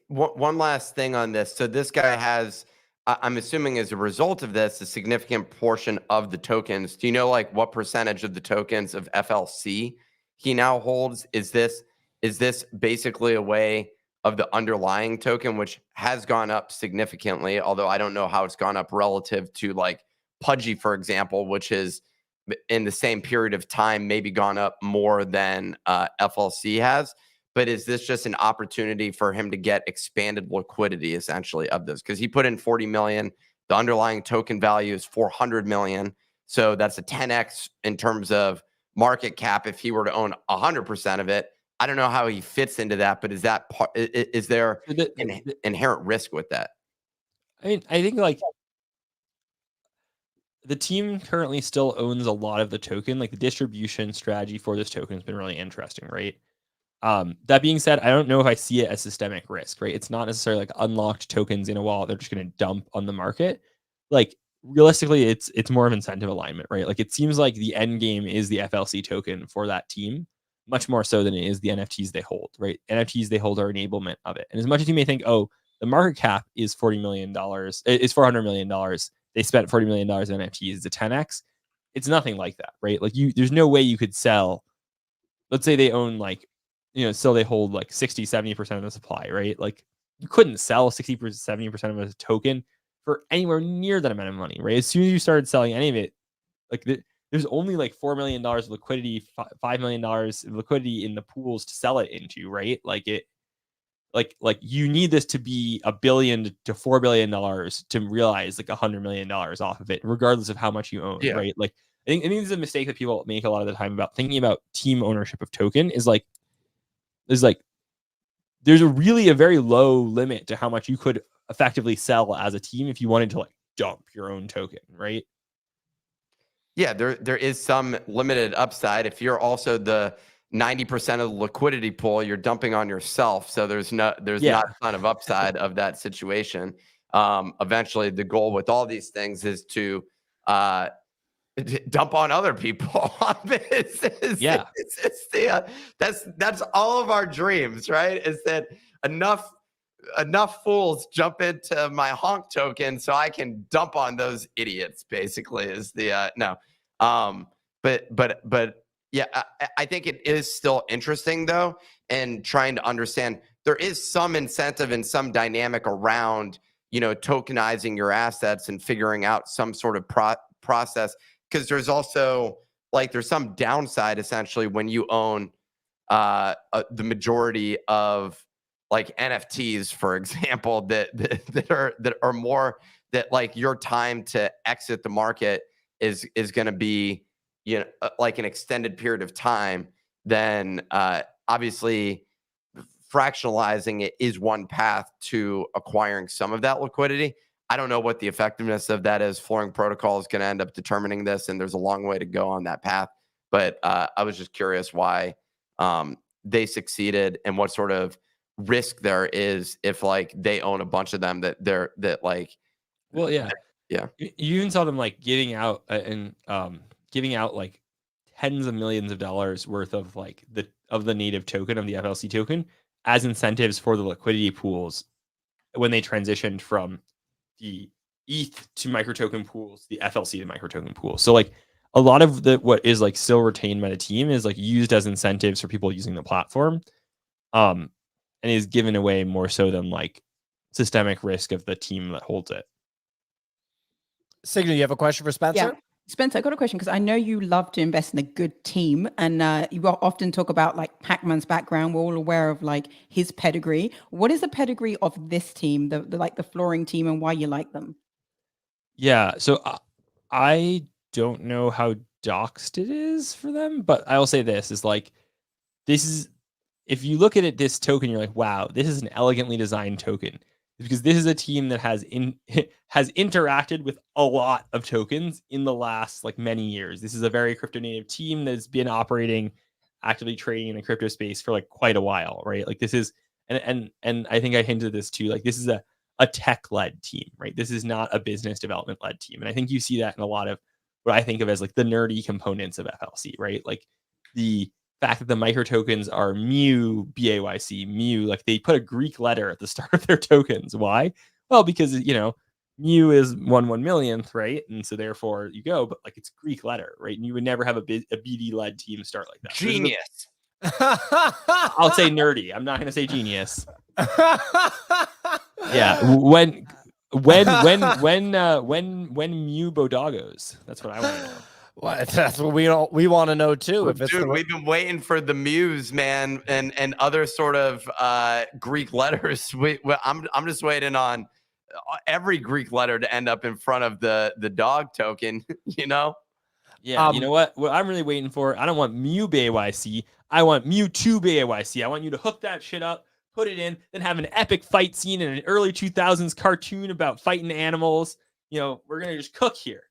One last thing on this. So this guy has, I'm assuming as a result of this, a significant portion of the tokens. Do you know like what percentage of the tokens of FLC he now holds? Is this basically a way of the underlying token, which has gone up significantly, although I don't know how it's gone up relative to like Pudgy, for example, which is in the same period of time maybe gone up more than FLC has. But is this just an opportunity for him to get expanded liquidity essentially of this? Because he put in 40 million. The underlying token value is 400 million. So that's a 10x in terms of market cap if he were to own 100% of it. I don't know how he fits into that, but is there inherent risk with that?
I mean, I think like the team currently still owns a lot of the token. Like the distribution strategy for this token has been really interesting, right? That being said, I don't know if I see it as systemic risk, right? It's not necessarily like unlocked tokens in a wallet they're just going to dump on the market. Like realistically, it's more of incentive alignment, right? Like it seems like the end game is the FLC token for that team, much more so than it is the NFTs they hold, right? NFTs they hold are enablement of it. And as much as you may think, oh, the market cap is $40 million, it's $400 million. They spent $40 million in NFTs, it's a 10x. It's nothing like that, right? Like there's no way you could sell, let's say they own like, you know, so they hold like 60, 70% of the supply, right? Like you couldn't sell 60%, 70% of a token for anywhere near that amount of money, right? As soon as you started selling any of it, like there's only like $4 million of liquidity, $5 million of liquidity in the pools to sell it into, right? Like it, like you need this to be $1 billion to $4 billion to realize like $100 million off of it, regardless of how much you own, right? Like I think this is a mistake that people make a lot of the time about thinking about team ownership of token is like, there's a very low limit to how much you could effectively sell as a team if you wanted to like dump your own token, right?
Yeah, there is some limited upside. If you're also the 90% of the liquidity pool, you're dumping on yourself. So there's not a ton of upside of that situation. Eventually, the goal with all these things is to dump on other people. That's all of our dreams, right? Is that enough fools jump into my honk token so I can dump on those idiots, basically, is the no. But yeah, I think it is still interesting though, and trying to understand there is some incentive and some dynamic around, you know, tokenizing your assets and figuring out some sort of process, because there's also like there's some downside essentially when you own the majority of like NFTs, for example, that are more that like your time to exit the market is going to be, you know, like an extended period of time. Then obviously fractionalizing it is one path to acquiring some of that liquidity. I don't know what the effectiveness of that is. Flooring Protocol is going to end up determining this, and there's a long way to go on that path. But I was just curious why they succeeded and what sort of risk there is if like they own a bunch of them that like.
Well, yeah.
Yeah.
You even saw them like giving out giving out like tens of millions of dollars worth of like the native token of the FLC token as incentives for the liquidity pools when they transitioned from the ETH to microtoken pools, the FLC to microtoken pools. So like a lot of what is like still retained by the team is like used as incentives for people using the platform, and is given away more so than like systemic risk of the team that holds it.
Signal, you have a question for Spencer?
Yeah. Spencer, I got a question because I know you love to invest in a good team, and you will often talk about like Pac-Man's background. We're all aware of like his pedigree. What is the pedigree of this team, the like the flooring team, and why you like them?
Yeah, so I don't know how doxed it is for them, but I'll say this is like this is if you look at it, this token, you're like, wow, this is an elegantly designed token. Because this is a team that has interacted with a lot of tokens in the last like many years. This is a very crypto native team that's been operating, actively trading in the crypto space for like quite a while, right? Like this is and I think I hinted this too. Like this is a tech led team, right? This is not a business development led team, and I think you see that in a lot of what I think of as like the nerdy components of FLC, right? Like the fact that the micro tokens are mu BAYC mu, like they put a Greek letter at the start of their tokens. Why? Well, because mu is 1 millionth, right? And so therefore you go, but like it's Greek letter, right? And you would never have a BD led team start like that.
Genius.
I'll say nerdy. I'm not going to say genius. Yeah, when mu BoDoggos. That's what I want to know.
Well, that's what we want to know too. If it's
Dude, we've been waiting for the muse, man, and other sort of Greek letters. I'm just waiting on every Greek letter to end up in front of the dog token.
Yeah, you know what I'm really waiting for? I don't want mu BAYC. I want Mewtwo BAYC. I want you to hook that shit up, put it in, then have an epic fight scene in an early 2000s cartoon about fighting animals. We're gonna just cook here.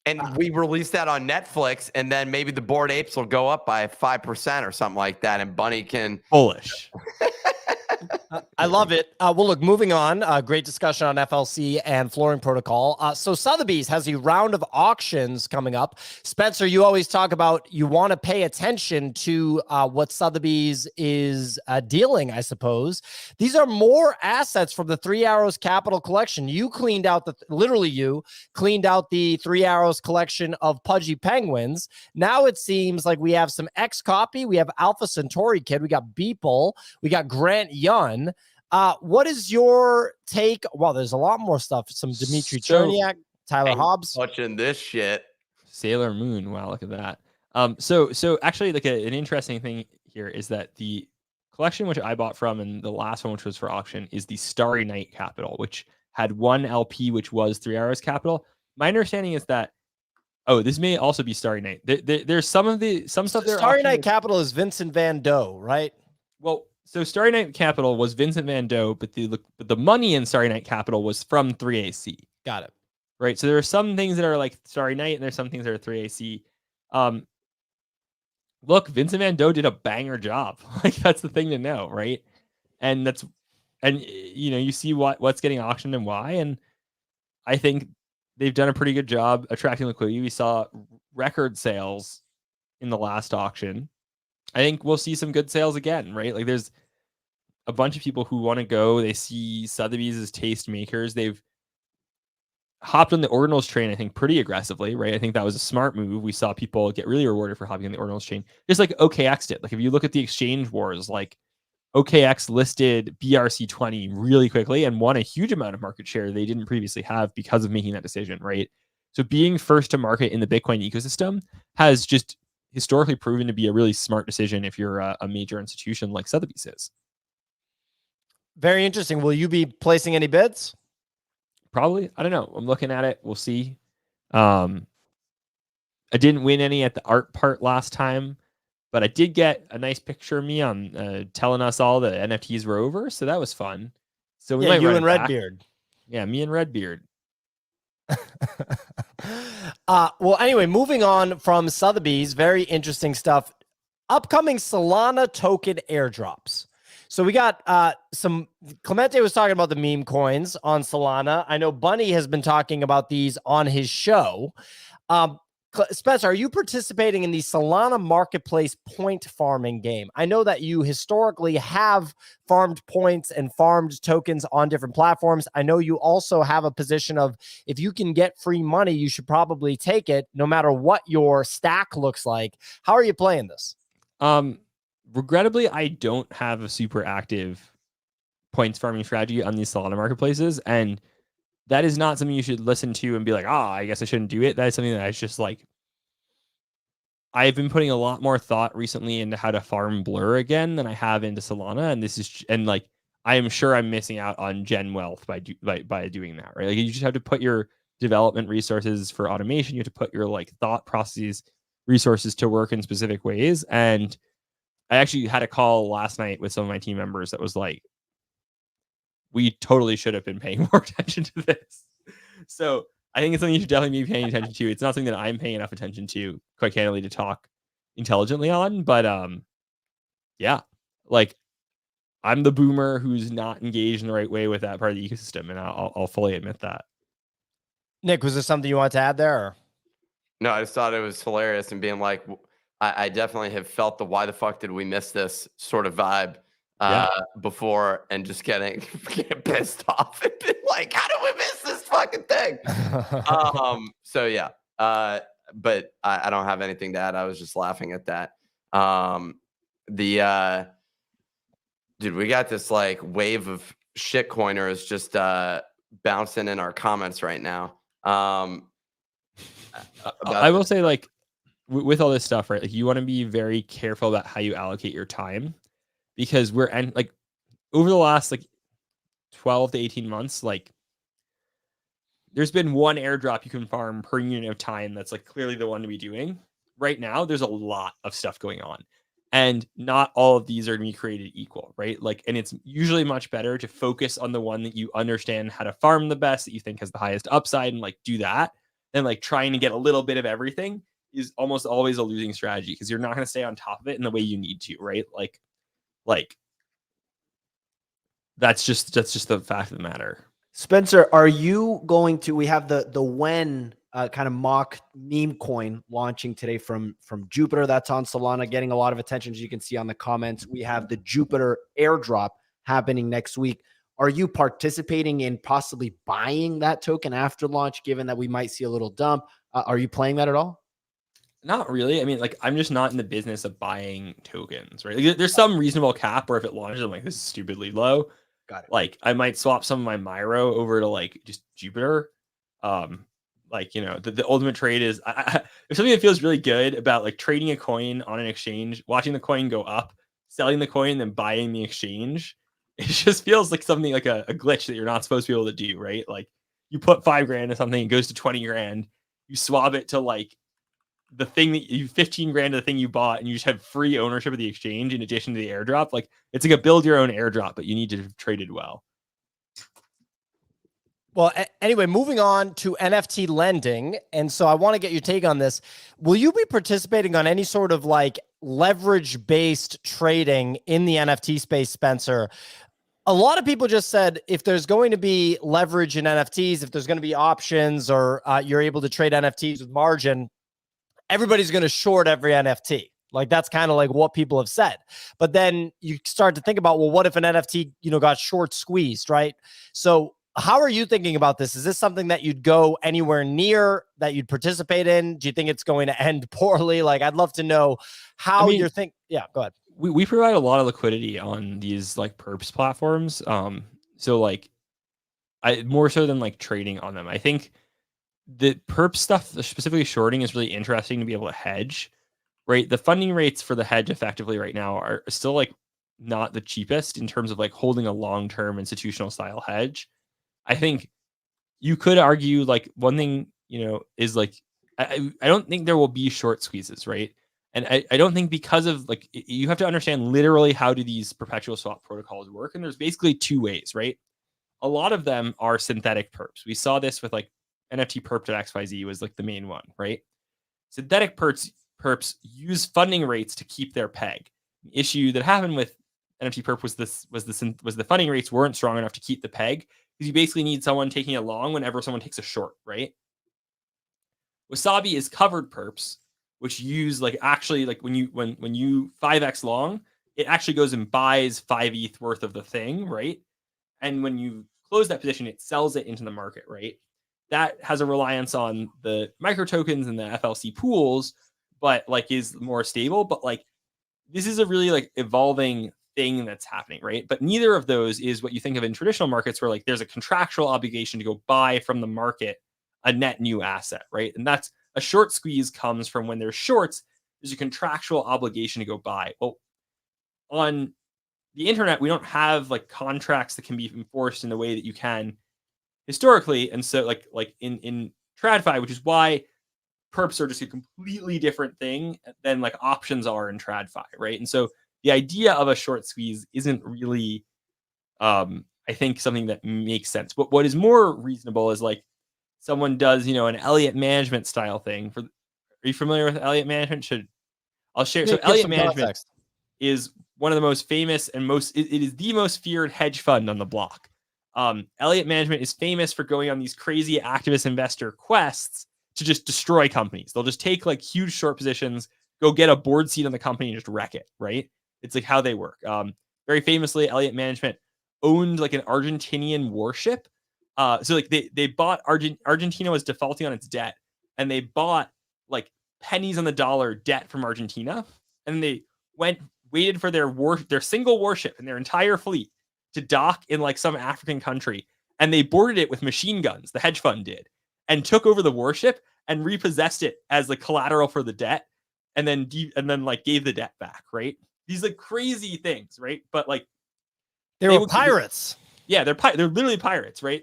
And we release that on Netflix, and then maybe the Bored Apes will go up by 5% or something like that, and Bunny can
bullish.
I love it. Well, look, moving on. Great discussion on FLC and flooring protocol. So Sotheby's has a round of auctions coming up. Spencer, you always talk about you want to pay attention to what Sotheby's is dealing, I suppose. These are more assets from the Three Arrows Capital collection. You cleaned out the 3 Arrows collection of Pudgy Penguins. Now it seems like we have some X copy. We have Alpha Centauri Kid. We got Beeple. We got Grant Yun. What is your take? Well, there's a lot more stuff. Some Dmitry Cherniak, Tyler Hobbs.
Watching this shit.
Sailor Moon. Wow, look at that. So actually, like an interesting thing here is that the collection which I bought from, and the last one which was for auction, is the Starry Night Capital, which had one LP, which was 3 Arrows Capital. My understanding is that this may also be Starry Night. There's some stuff there.
Starry Night Capital is Vincent Van Doe, right?
Well, so Starry Night Capital was Vincent Van Doe, but the money in Starry Night Capital was from 3AC.
Got it.
Right. So there are some things that are like Starry Night, and there's some things that are 3AC. Look, Vincent Van Doe did a banger job. Like that's the thing to know, right? And you see what's getting auctioned and why. And I think they've done a pretty good job attracting liquidity. We saw record sales in the last auction. I think we'll see some good sales again, right? Like there's a bunch of people who want to go. They see Sotheby's as taste makers. They've hopped on the ordinals train, I think, pretty aggressively, right? I think that was a smart move. We saw people get really rewarded for hopping on the ordinals chain, just like OKX did. Like if you look at the exchange wars, like OKX listed BRC20 really quickly and won a huge amount of market share they didn't previously have because of making that decision, right? So being first to market in the Bitcoin ecosystem has just historically proven to be a really smart decision if you're a major institution like Sotheby's is.
Very interesting. Will you be placing any bids?
Probably. I don't know. I'm looking at it. We'll see. I didn't win any at the art part last time, but I did get a nice picture of me on telling us all the NFTs were over. So that was fun. So we might
you
run
and
it back.
Redbeard.
Yeah, me and Redbeard.
Well, anyway, moving on from Sotheby's, very interesting stuff. Upcoming Solana token airdrops. So we got some, Clemente was talking about the meme coins on Solana. I know Bunny has been talking about these on his show. Spencer, are you participating in the Solana marketplace point farming game? I know that you historically have farmed points and farmed tokens on different platforms. I know you also have a position of, if you can get free money, you should probably take it no matter what your stack looks like. How are you playing this?
Regrettably, I don't have a super active points farming strategy on these Solana marketplaces, and that is not something you should listen to and be like, I guess I shouldn't do it. That is something that I just like. I've been putting a lot more thought recently into how to farm Blur again than I have into Solana, and like I am sure I'm missing out on gen wealth by doing that, right? Like you just have to put your development resources for automation. You have to put your like thought processes resources to work in specific ways. And I actually had a call last night with some of my team members that was like, we totally should have been paying more attention to this. So I think it's something you should definitely be paying attention to. It's not something that I'm paying enough attention to, quite candidly, to talk intelligently on. But yeah, like I'm the boomer who's not engaged in the right way with that part of the ecosystem, and I'll fully admit that.
Nick, was there something you want to add there? Or?
No, I just thought it was hilarious and being like, I definitely have felt the why the fuck did we miss this sort of vibe before, and just getting pissed off and being like, how did we miss this fucking thing? So yeah, but I don't have anything to add. I was just laughing at that. Dude, we got this like wave of shitcoiners just bouncing in our comments right now.
I will say, like, with all this stuff, right? Like, you want to be very careful about how you allocate your time, because like over the last like 12 to 18 months, like there's been one airdrop you can farm per unit of time that's like clearly the one to be doing. Right now, there's a lot of stuff going on, and not all of these are going to be created equal, right? Like, and it's usually much better to focus on the one that you understand how to farm the best, that you think has the highest upside, and like do that. And like trying to get a little bit of everything is almost always a losing strategy, because you're not going to stay on top of it in the way you need to, right? Like that's just the fact of the matter.
Spencer, are you going to? We have the when kind of mock meme coin launching today from Jupiter. That's on Solana, getting a lot of attention, as you can see on the comments. We have the Jupiter airdrop happening next week. Are you participating in possibly buying that token after launch, given that we might see a little dump? Are you playing that at all?
Not really. I mean, like, I'm just not in the business of buying tokens, right? Like, there's some reasonable cap where if it launches, I'm like, this is stupidly low.
Got it.
Like, I might swap some of my Myro over to like just Jupiter. Like, you know, the ultimate trade is there's something that feels really good about like trading a coin on an exchange, watching the coin go up, selling the coin, then buying the exchange. It just feels like something like a glitch that you're not supposed to be able to do, right? Like, you put $5,000 into something, it goes to 20 grand, you swap it to like the thing that you 15 grand to the thing you bought, and you just have free ownership of the exchange in addition to the airdrop. Like, it's like a build your own airdrop, but you need to have traded well.
Well, anyway, moving on to NFT lending. And so I want to get your take on this. Will you be participating on any sort of like leverage-based trading in the NFT space, Spencer? A lot of people just said, if there's going to be leverage in NFTs, if there's going to be options, or you're able to trade NFTs with margin, everybody's going to short every NFT. Like, that's kind of like what people have said. But then you start to think about, well, what if an NFT, got short squeezed, right? So how are you thinking about this? Is this something that you'd go anywhere near, that you'd participate in? Do you think it's going to end poorly? Like, I'd love to know how you're thinking. Yeah, go ahead.
We provide a lot of liquidity on these like perps platforms. So like, I more so than like trading on them. I think the perp stuff, specifically shorting, is really interesting to be able to hedge, right? The funding rates for the hedge effectively right now are still like not the cheapest in terms of like holding a long-term institutional style hedge. I think you could argue like one thing, is like, I don't think there will be short squeezes, right? And I don't think, because of like, you have to understand literally how do these perpetual swap protocols work. And there's basically two ways, right? A lot of them are synthetic perps. We saw this with like NFT perp.xyz was like the main one, right? Synthetic perps use funding rates to keep their peg. The issue that happened with NFT perp was the funding rates weren't strong enough to keep the peg, because you basically need someone taking it long whenever someone takes a short, right? Wasabi is covered perps, which use like actually like when you 5x long, it actually goes and buys 5 ETH worth of the thing, right? And when you close that position, it sells it into the market, right? That has a reliance on the micro tokens and the FLC pools, but like is more stable. But like this is a really like evolving thing that's happening, right? But neither of those is what you think of in traditional markets, where like there's a contractual obligation to go buy from the market a net new asset, right? And that's a short squeeze comes from when there's shorts, there's a contractual obligation to go buy. Well, on the internet, we don't have like contracts that can be enforced in the way that you can historically. And so like in TradFi, which is why perps are just a completely different thing than like options are in TradFi, right? And so the idea of a short squeeze isn't really, I think, something that makes sense. But what is more reasonable is like someone does, an Elliott management style thing. Are you familiar with Elliott management? I'll share. So Elliott management is one of the most famous and it is the most feared hedge fund on the block. Elliott management is famous for going on these crazy activist investor quests to just destroy companies. They'll just take like huge short positions, go get a board seat on the company and just wreck it, right? It's like how they work. Very famously, Elliott management owned like an Argentinian warship. So like they bought Argentina was defaulting on its debt, and they bought like pennies on the dollar debt from Argentina, and they waited for their single warship and their entire fleet to dock in like some African country, and they boarded it with machine guns. The hedge fund did, and took over the warship and repossessed it as the collateral for the debt, and then like gave the debt back. Right? These like crazy things, right? But like
they were pirates.
Yeah, they're literally pirates, right?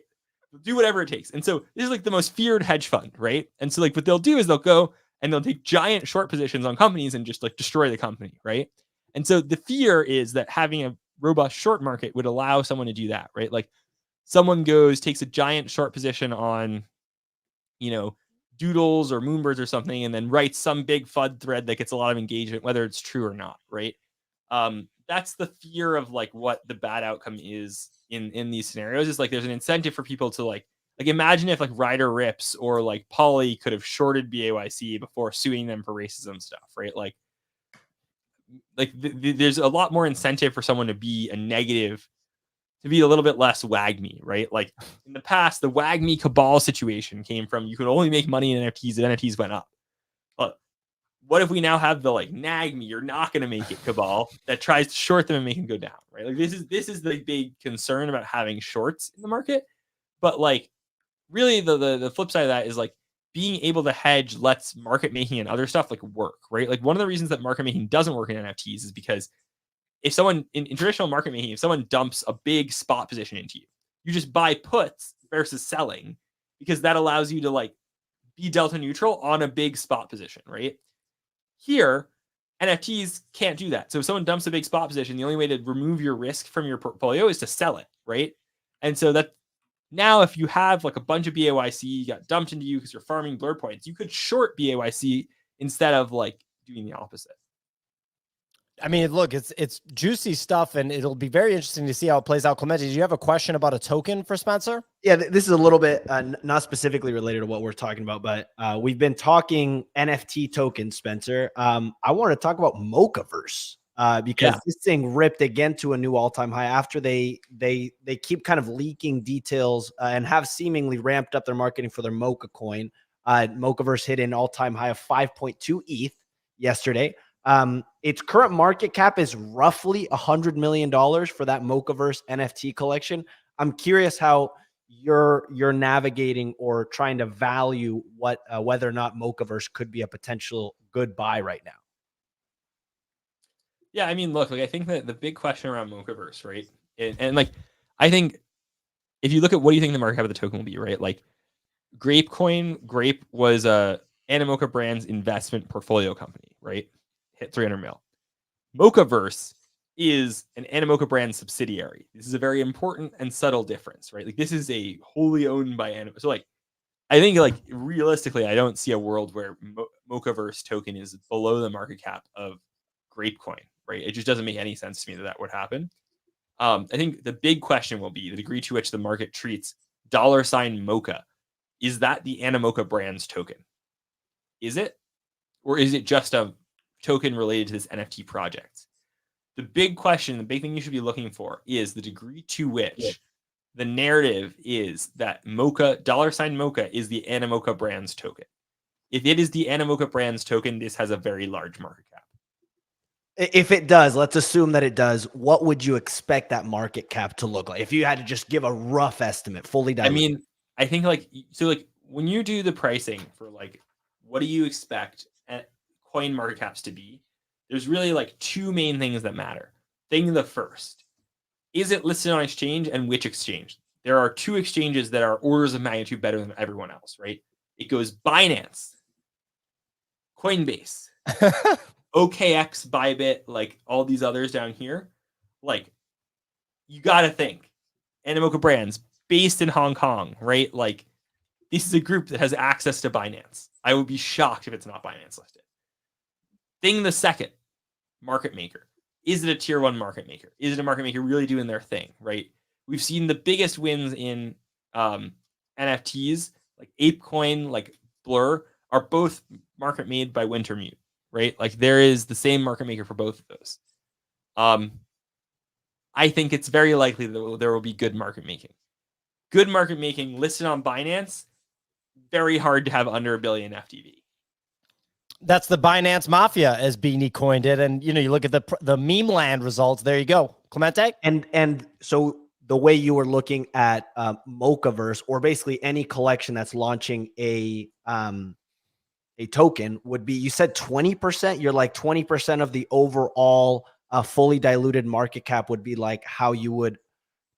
They'll do whatever it takes. And so this is like the most feared hedge fund, right? And so like what they'll do is they'll go and they'll take giant short positions on companies and just like destroy the company, right? And so the fear is that having a robust short market would allow someone to do that, right? Like someone takes a giant short position on, Doodles or Moonbirds or something, and then writes some big FUD thread that gets a lot of engagement, whether it's true or not, right? That's the fear of like what the bad outcome is in these scenarios. Is like there's an incentive for people to like imagine if like Ryder Rips or like Polly could have shorted BAYC before suing them for racism stuff, right? Like there's a lot more incentive for someone to be a negative, to be a little bit less wag me, right? Like in the past, the wag me cabal situation came from you could only make money in NFTs if NFTs went up. But what if we now have the like nag me, you're not going to make it cabal that tries to short them and make them go down, right? Like this is the big concern about having shorts in the market. But like really the flip side of that is like being able to hedge lets market making and other stuff like work, right? Like one of the reasons that market making doesn't work in NFTs is because if someone in traditional market making, if someone dumps a big spot position into you, you just buy puts versus selling, because that allows you to like be delta neutral on a big spot position, right? Here, NFTs can't do that. So if someone dumps a big spot position, the only way to remove your risk from your portfolio is to sell it, right? And so that now if you have like a bunch of BAYC got dumped into you because you're farming blur points, you could short BAYC instead of like doing the opposite.
I mean, look, it's juicy stuff, and it'll be very interesting to see how it plays out. Clemente, do you have a question about a token for Spencer?
Yeah, this is a little bit not specifically related to what we're talking about, but we've been talking NFT tokens, Spencer. I want to talk about Mocaverse because this thing ripped again to a new all-time high after they keep kind of leaking details and have seemingly ramped up their marketing for their Mocha coin. Mocaverse hit an all-time high of 5.2 ETH yesterday. Its current market cap is roughly $100 million for that Mocaverse NFT collection. I'm curious how you're navigating or trying to value what whether or not Mocaverse could be a potential good buy right now.
Yeah, I mean, look, like I think that the big question around Mocaverse, right? And like I think if you look at what do you think the market cap of the token will be, right? Like Grape was a Animoca Brands investment portfolio company, right? Hit 300 mil. Mocaverse is an Animoca Brands subsidiary. This is a very important and subtle difference, right? Like this is a wholly owned by Animoca. So like, I think like realistically, I don't see a world where Mocaverse token is below the market cap of Grapecoin, right? It just doesn't make any sense to me that that would happen. I think the big question will be the degree to which the market treats $ Mocha. Is that the Animoca Brands token? Is it? Or is it just a token related to this NFT project? The big question, the big thing you should be looking for is the degree to which the narrative is that Mocha, $ Mocha is the Animoca Brands token. If it is the Animoca Brands token, this has a very large market cap.
If it does, let's assume that it does. What would you expect that market cap to look like if you had to just give a rough estimate, fully diluted?
I mean, I think like when you do the pricing for like what do you expect coin market caps to be, there's really like two main things that matter. Thing the first, is it listed on exchange and which exchange? There are two exchanges that are orders of magnitude better than everyone else, right? It goes Binance, Coinbase, OKX, Bybit, like all these others down here. Like, you got to think Animoca Brands based in Hong Kong, right? Like, this is a group that has access to Binance. I would be shocked if it's not Binance listed. Thing the second, market maker. Is it a tier 1 market maker? Is it a market maker really doing their thing, right? We've seen the biggest wins in NFTs, like ApeCoin, like Blur, are both market made by Wintermute, right? Like there is the same market maker for both of those. I think it's very likely that there will be good market making. Good market making listed on Binance, very hard to have under $1 billion FTV.
That's the Binance Mafia, as Beanie coined it. And, you know, you look at the meme land results. There you go. Clemente?
And so the way you were looking at Mocaverse, or basically any collection that's launching a token, would be, you said 20%. You're like 20% of the overall fully diluted market cap would be like how you would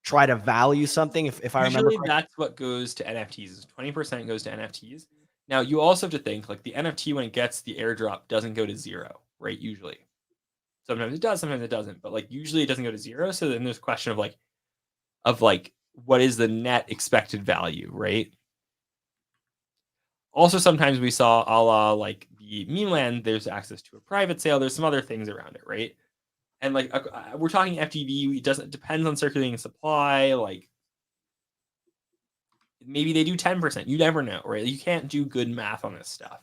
try to value something. If I remember correctly.
That's what goes to NFTs. 20% goes to NFTs. Now, you also have to think, like, the NFT, when it gets the airdrop, doesn't go to zero, right? Usually. Sometimes it does, sometimes it doesn't. But, like, usually it doesn't go to zero. So then there's a question of what is the net expected value, right? Also, sometimes we saw, a la, like, the meme land, there's access to a private sale. There's some other things around it, right? And, like, we're talking FTV. It depends on circulating supply, like, maybe they do 10%. You never know, right? You can't do good math on this stuff.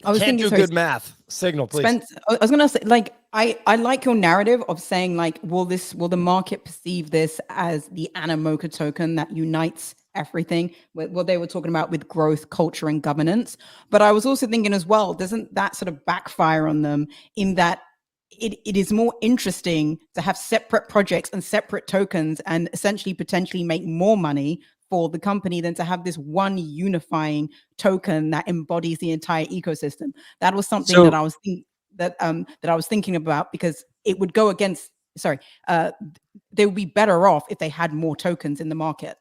I was
Can't
thinking,
do good math. Signal, please.
Spence, I was gonna say, like, I like your narrative of saying, like, will the market perceive this as the Animoca token that unites everything? What they were talking about with growth, culture, and governance. But I was also thinking as well, doesn't that sort of backfire on them in that it is more interesting to have separate projects and separate tokens and essentially potentially make more money for the company than to have this one unifying token that embodies the entire ecosystem? That was something that I was thinking about, because it would go against, they would be better off if they had more tokens in the market.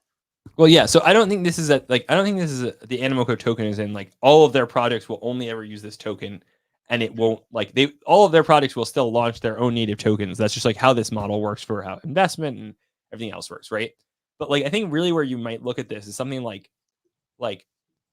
Well, yeah. So I don't think this is the Animoca token is in, like, all of their projects will only ever use this token. And it won't, like, all of their products will still launch their own native tokens. That's just like how this model works for how investment and everything else works, right? But, like, I think really where you might look at this is something like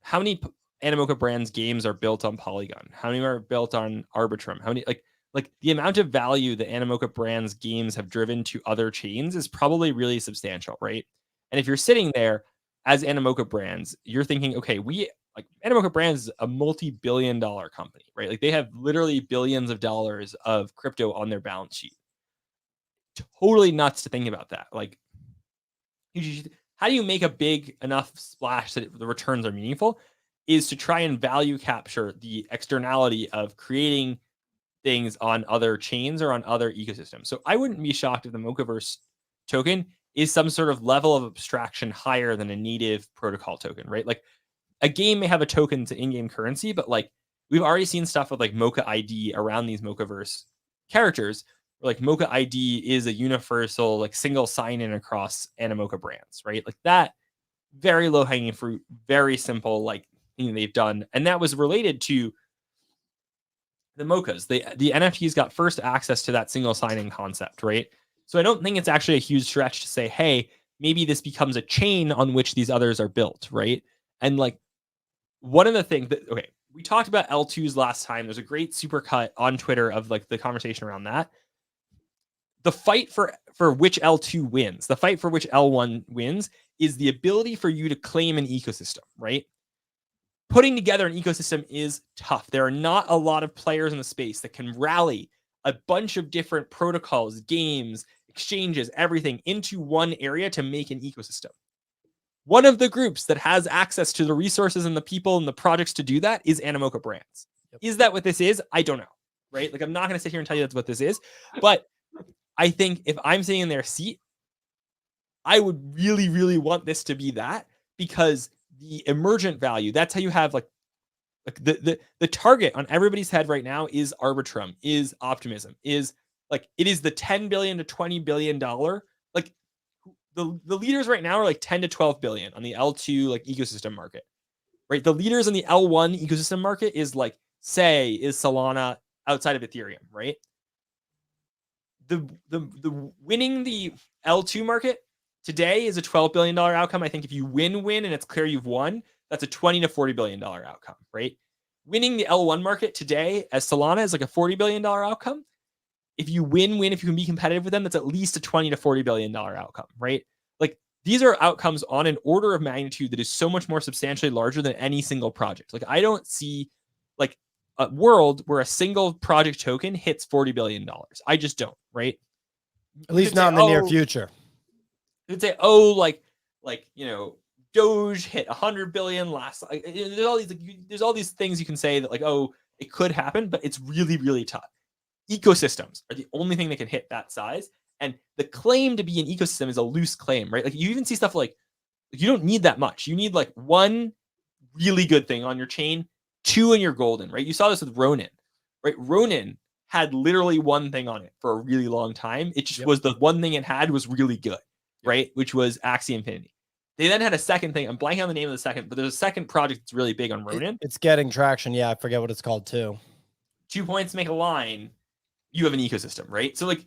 how many Animoca Brands games are built on Polygon? How many are built on Arbitrum? How many, like the amount of value that Animoca Brands games have driven to other chains is probably really substantial, right? And if you're sitting there as Animoca Brands, you're thinking, okay, Animoca Brands is a multi-billion-dollar company, right? Like, they have literally billions of dollars of crypto on their balance sheet. Totally nuts to think about that. Like, how do you make a big enough splash that the returns are meaningful? Is to try and value capture the externality of creating things on other chains or on other ecosystems. So I wouldn't be shocked if the Mocaverse token is some sort of level of abstraction higher than a native protocol token, right? Like, a game may have a token to in-game currency, but, like, we've already seen stuff with, like, Mocha ID around these Mocaverse characters, where, like, Mocha ID is a universal, like, single sign-in across Animoca Brands, right? Like, that very low-hanging fruit, very simple, like, thing they've done. And that was related to the Mochas. The NFTs got first access to that single sign-in concept, right? So I don't think it's actually a huge stretch to say, hey, maybe this becomes a chain on which these others are built, right? And, like, one of the things that, okay, we talked about L2s last time. There's a great supercut on Twitter of like the conversation around that. The fight for which L2 wins, the fight for which L1 wins, is the ability for you to claim an ecosystem, right? Putting together an ecosystem is tough. There are not a lot of players in the space that can rally a bunch of different protocols, games, exchanges, everything into one area to make an ecosystem. One of the groups that has access to the resources and the people and the projects to do that is Animoca Brands. Yep. Is that what this is? I don't know, right? Like, I'm not going to sit here and tell you that's what this is, but I think if I'm sitting in their seat, I would really, really want this to be that, because the emergent value, that's how you have like the target on everybody's head right now is Arbitrum, is Optimism, is like, it is the $10 billion to $20 billion. Like the leaders right now are like 10 to 12 billion on the L2 like ecosystem market, right? The leaders in the L1 ecosystem market is like, say, is Solana outside of Ethereum, right? The winning the L2 market today is a $12 billion outcome. I think if you win and it's clear you've won, that's a $20 to $40 billion outcome, right? Winning the L1 market today as Solana is like a $40 billion outcome. If you win, if you can be competitive with them, that's at least a $20 to $40 billion outcome, right? Like, these are outcomes on an order of magnitude that is so much more substantially larger than any single project. Like, I don't see like a world where a single project token hits $40 billion. I just don't, right?
At least not in the near future.
You'd say, oh, like, you know, Doge hit 100 billion last. Like, there's all these, there's all these things you can say that like, oh, it could happen, but it's really, really tough. Ecosystems are the only thing that can hit that size. And the claim to be an ecosystem is a loose claim, right? Like, you even see stuff like you don't need that much. You need like one really good thing on your chain, two and you're golden, right? You saw this with Ronin, right? Ronin had literally one thing on it for a really long time. It just was the one thing it had was really good, right? Which was Axie Infinity. They then had a second thing. I'm blanking on the name of the second, but there's a second project that's really big on Ronin.
It's getting traction. Yeah, I forget what it's called too.
2 points make a line. You have an ecosystem, right? So like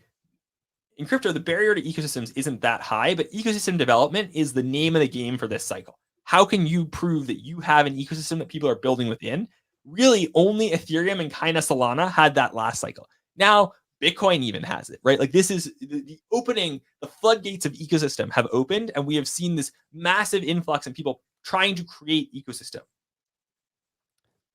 in crypto, the barrier to ecosystems isn't that high, but ecosystem development is the name of the game for this cycle. How can you prove that you have an ecosystem that people are building within? Really, only Ethereum and kind of Solana had that last cycle. Now, Bitcoin even has it, right? Like, this is the opening, the floodgates of ecosystem have opened, and we have seen this massive influx in people trying to create ecosystem.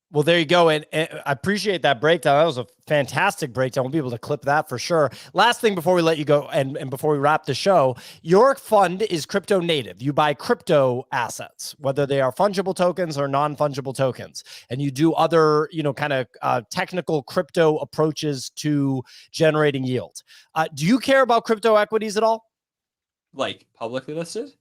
Well, there you go. And I appreciate that breakdown. That was a fantastic breakdown. We'll be able to clip that for sure. Last thing before we let you go and before we wrap the show, your fund is crypto native. You buy crypto assets, whether they are fungible tokens or non-fungible tokens. And you do other, you know, kind of technical crypto approaches to generating yield. Do you care about crypto equities at all?
Like publicly listed?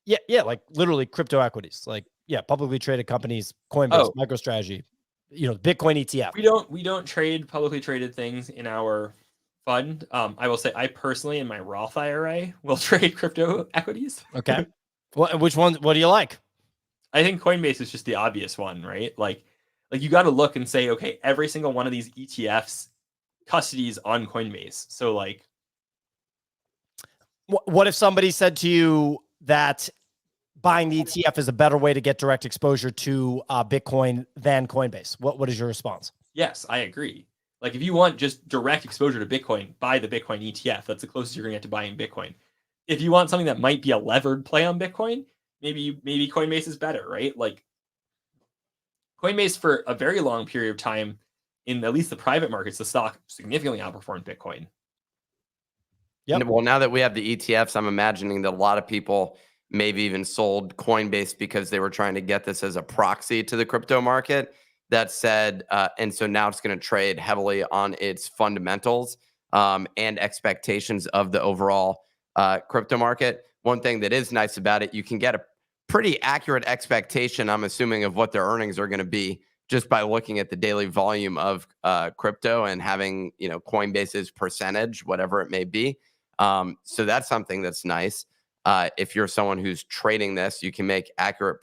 Yeah, like literally crypto equities. Like, yeah, publicly traded companies, Coinbase, MicroStrategy, you know, Bitcoin ETF.
We don't trade publicly traded things in our fund. I will say I personally in my Roth IRA will trade crypto equities.
Okay. Well, which one? What do you like?
I think Coinbase is just the obvious one, right? Like you got to look and say, okay, every single one of these ETFs custodies on Coinbase. So like,
what if somebody said to you that buying the ETF is a better way to get direct exposure to Bitcoin than Coinbase? What is your response?
Yes, I agree. Like, if you want just direct exposure to Bitcoin, buy the Bitcoin ETF. That's the closest you're going to get to buying Bitcoin. If you want something that might be a levered play on Bitcoin, maybe Coinbase is better, right? Like, Coinbase for a very long period of time, in at least the private markets, the stock significantly outperformed Bitcoin.
Yep. Well, now that we have the ETFs, I'm imagining that a lot of people maybe even sold Coinbase because they were trying to get this as a proxy to the crypto market. That said, and so now it's going to trade heavily on its fundamentals and expectations of the overall crypto market. One thing that is nice about it, you can get a pretty accurate expectation, I'm assuming, of what their earnings are going to be just by looking at the daily volume of crypto and having, you know, Coinbase's percentage, whatever it may be. So that's something that's nice. If you're someone who's trading this, you can make accurate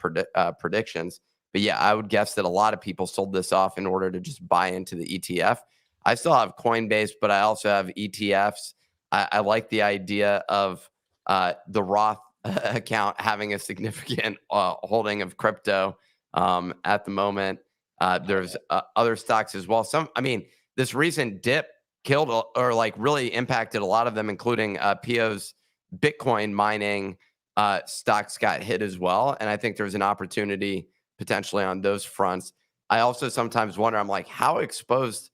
predictions. But yeah, I would guess that a lot of people sold this off in order to just buy into the ETF. I still have Coinbase, but I also have ETFs. I like the idea of the Roth account having a significant holding of crypto at the moment. There's other stocks as well. I mean, this recent dip killed or like really impacted a lot of them, including PO's Bitcoin mining stocks got hit as well. And I think there's an opportunity potentially on those fronts. I also sometimes wonder, I'm like, how exposed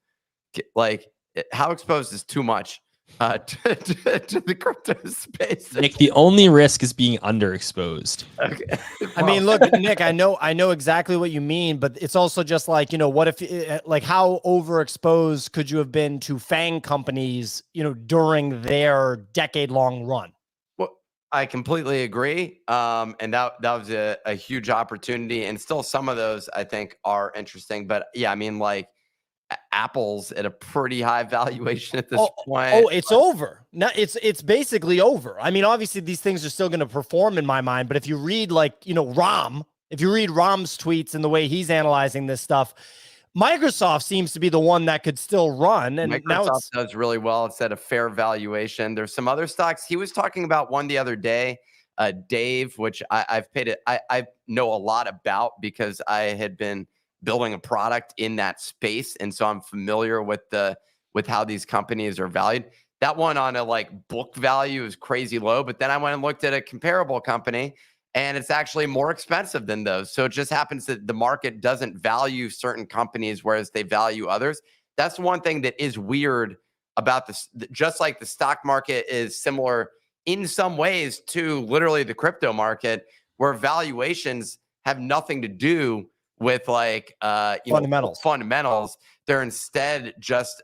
is too much to the crypto space?
Nick, the only risk is being underexposed.
Okay.
I mean, look, Nick, I know exactly what you mean, but it's also just like, what if, like, how overexposed could you have been to FANG companies, during their decade-long run?
Well, I completely agree. And that was a huge opportunity. And still some of those I think are interesting. But yeah, I mean, like, Apple's at a pretty high valuation at this point.
Oh, it's over. Now it's basically over. I mean, obviously these things are still going to perform in my mind, but if you read if you read Rom's tweets and the way he's analyzing this stuff, Microsoft seems to be the one that could still run. And
Microsoft does really well. It's at a fair valuation. There's some other stocks. He was talking about one the other day, Dave, which I know a lot about because I had been building a product in that space. And so I'm familiar with how these companies are valued. That one on a like book value is crazy low, but then I went and looked at a comparable company and it's actually more expensive than those. So it just happens that the market doesn't value certain companies, whereas they value others. That's one thing that is weird about this. Just like the stock market is similar in some ways to literally the crypto market, where valuations have nothing to do with like fundamentals. They're instead just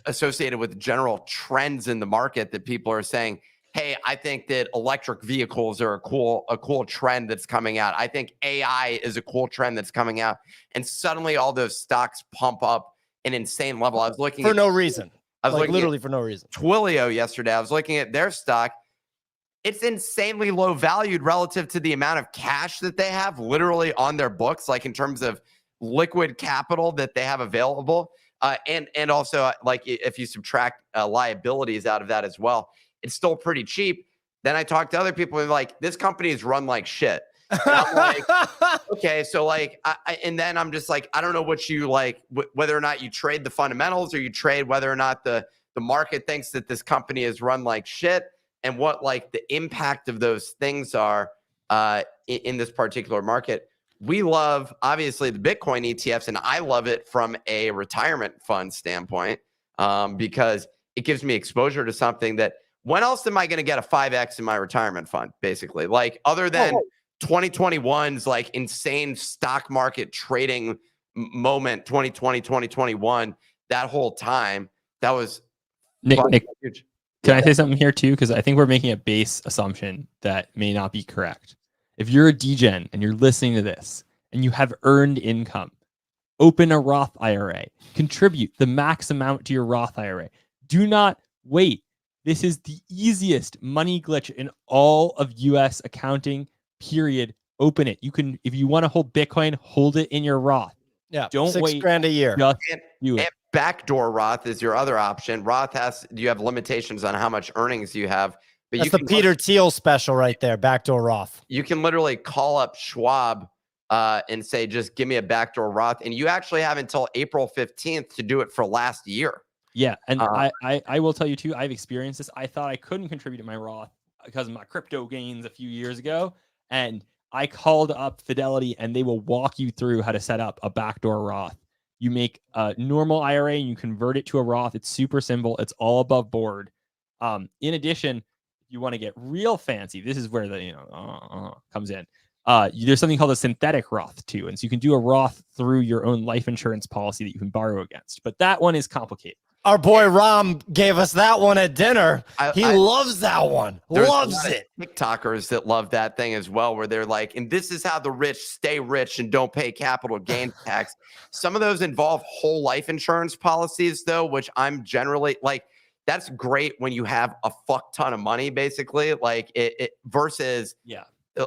associated with general trends in the market that people are saying, hey, I think that electric vehicles are a cool trend that's coming out. I think AI is a cool trend that's coming out. And suddenly all those stocks pump up an insane level. I was looking
for no reason.
I was looking
literally for no reason.
Twilio yesterday. I was looking at their stock. It's insanely low valued relative to the amount of cash that they have literally on their books, like in terms of liquid capital that they have available. And also, like, if you subtract liabilities out of that as well, it's still pretty cheap. Then I talked to other people and like, this company is run like shit. And I'm like, okay, so like, and then I'm just like, I don't know what you like, whether or not you trade the fundamentals or you trade whether or not the market thinks that this company is run like shit. And what like the impact of those things are in this particular market. We love, obviously, the Bitcoin ETFs, and I love it from a retirement fund standpoint because it gives me exposure to something that, when else am I going to get a 5X in my retirement fund, basically? Like, other than 2021's like insane stock market trading moment, 2020, 2021, that whole time, that was
Nick,
huge.
Can I say something here too? Because I think we're making a base assumption that may not be correct. If you're a DGen and you're listening to this and you have earned income, open a Roth IRA, contribute the max amount to your Roth IRA. Do not wait. This is the easiest money glitch in all of US accounting, period. Open it. You can, if you want to hold Bitcoin, hold it in your Roth.
Yeah.
Don't wait.
$6,000 a year.
Just do it.
Backdoor Roth is your other option. Roth you have limitations on how much earnings you have. But
That's the Peter Thiel special right there, Backdoor Roth.
You can literally call up Schwab and say, just give me a Backdoor Roth. And you actually have until April 15th to do it for last year.
Yeah. And I will tell you too, I've experienced this. I thought I couldn't contribute to my Roth because of my crypto gains a few years ago. And I called up Fidelity and they will walk you through how to set up a Backdoor Roth. You make a normal IRA and you convert it to a Roth. It's super simple. It's all above board. In addition, if you want to get real fancy, this is where the comes in. There's something called a synthetic Roth too. And so you can do a Roth through your own life insurance policy that you can borrow against. But that one is complicated.
Our boy Rom gave us that one at dinner. He loves that one. Loves it.
TikTokers that love that thing as well, where they're like, and this is how the rich stay rich and don't pay capital gains tax. Some of those involve whole life insurance policies, though, which I'm generally like, that's great when you have a fuck ton of money, basically. Like it versus,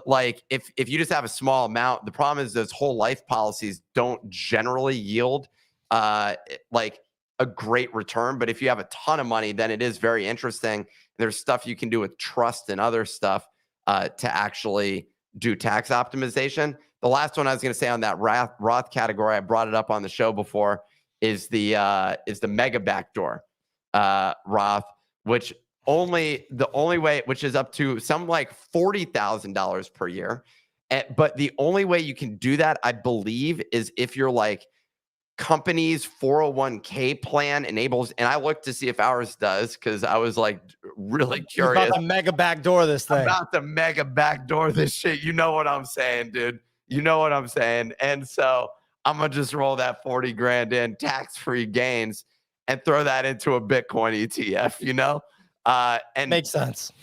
like if you just have a small amount, the problem is those whole life policies don't generally yield like a great return. But if you have a ton of money, then it is very interesting. There's stuff you can do with trust and other stuff to actually do tax optimization. the last one I was going to say on that Roth category, I brought it up on the show before, is the mega backdoor Roth, which the only way, which is up to some like $40,000 per year. But the only way you can do that, I believe, is if you're like company's 401k plan enables, and I looked to see if ours does, because I was like really curious.
About the mega backdoor this thing.
About the mega backdoor this shit. You know what I'm saying, dude. You know what I'm saying. And so I'm going to just roll that 40 grand in tax-free gains and throw that into a Bitcoin ETF, you know? And
makes sense.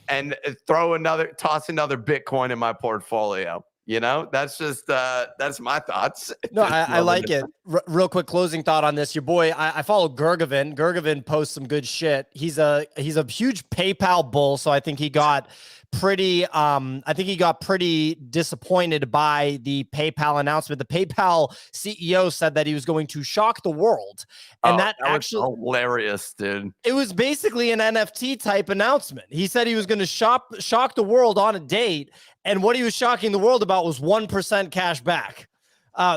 And toss another Bitcoin in my portfolio. You know, that's just that's my thoughts.
No, I like it. Real quick closing thought on this. Your boy, I follow Gergevin. Gergevin posts some good shit. He's a huge PayPal bull, so I think he got pretty disappointed by the PayPal announcement. The PayPal CEO said that he was going to shock the world, and that actually
was hilarious, dude.
It was basically an NFT type announcement. He said he was going to shock the world on a date, and what he was shocking the world about was 1% cash back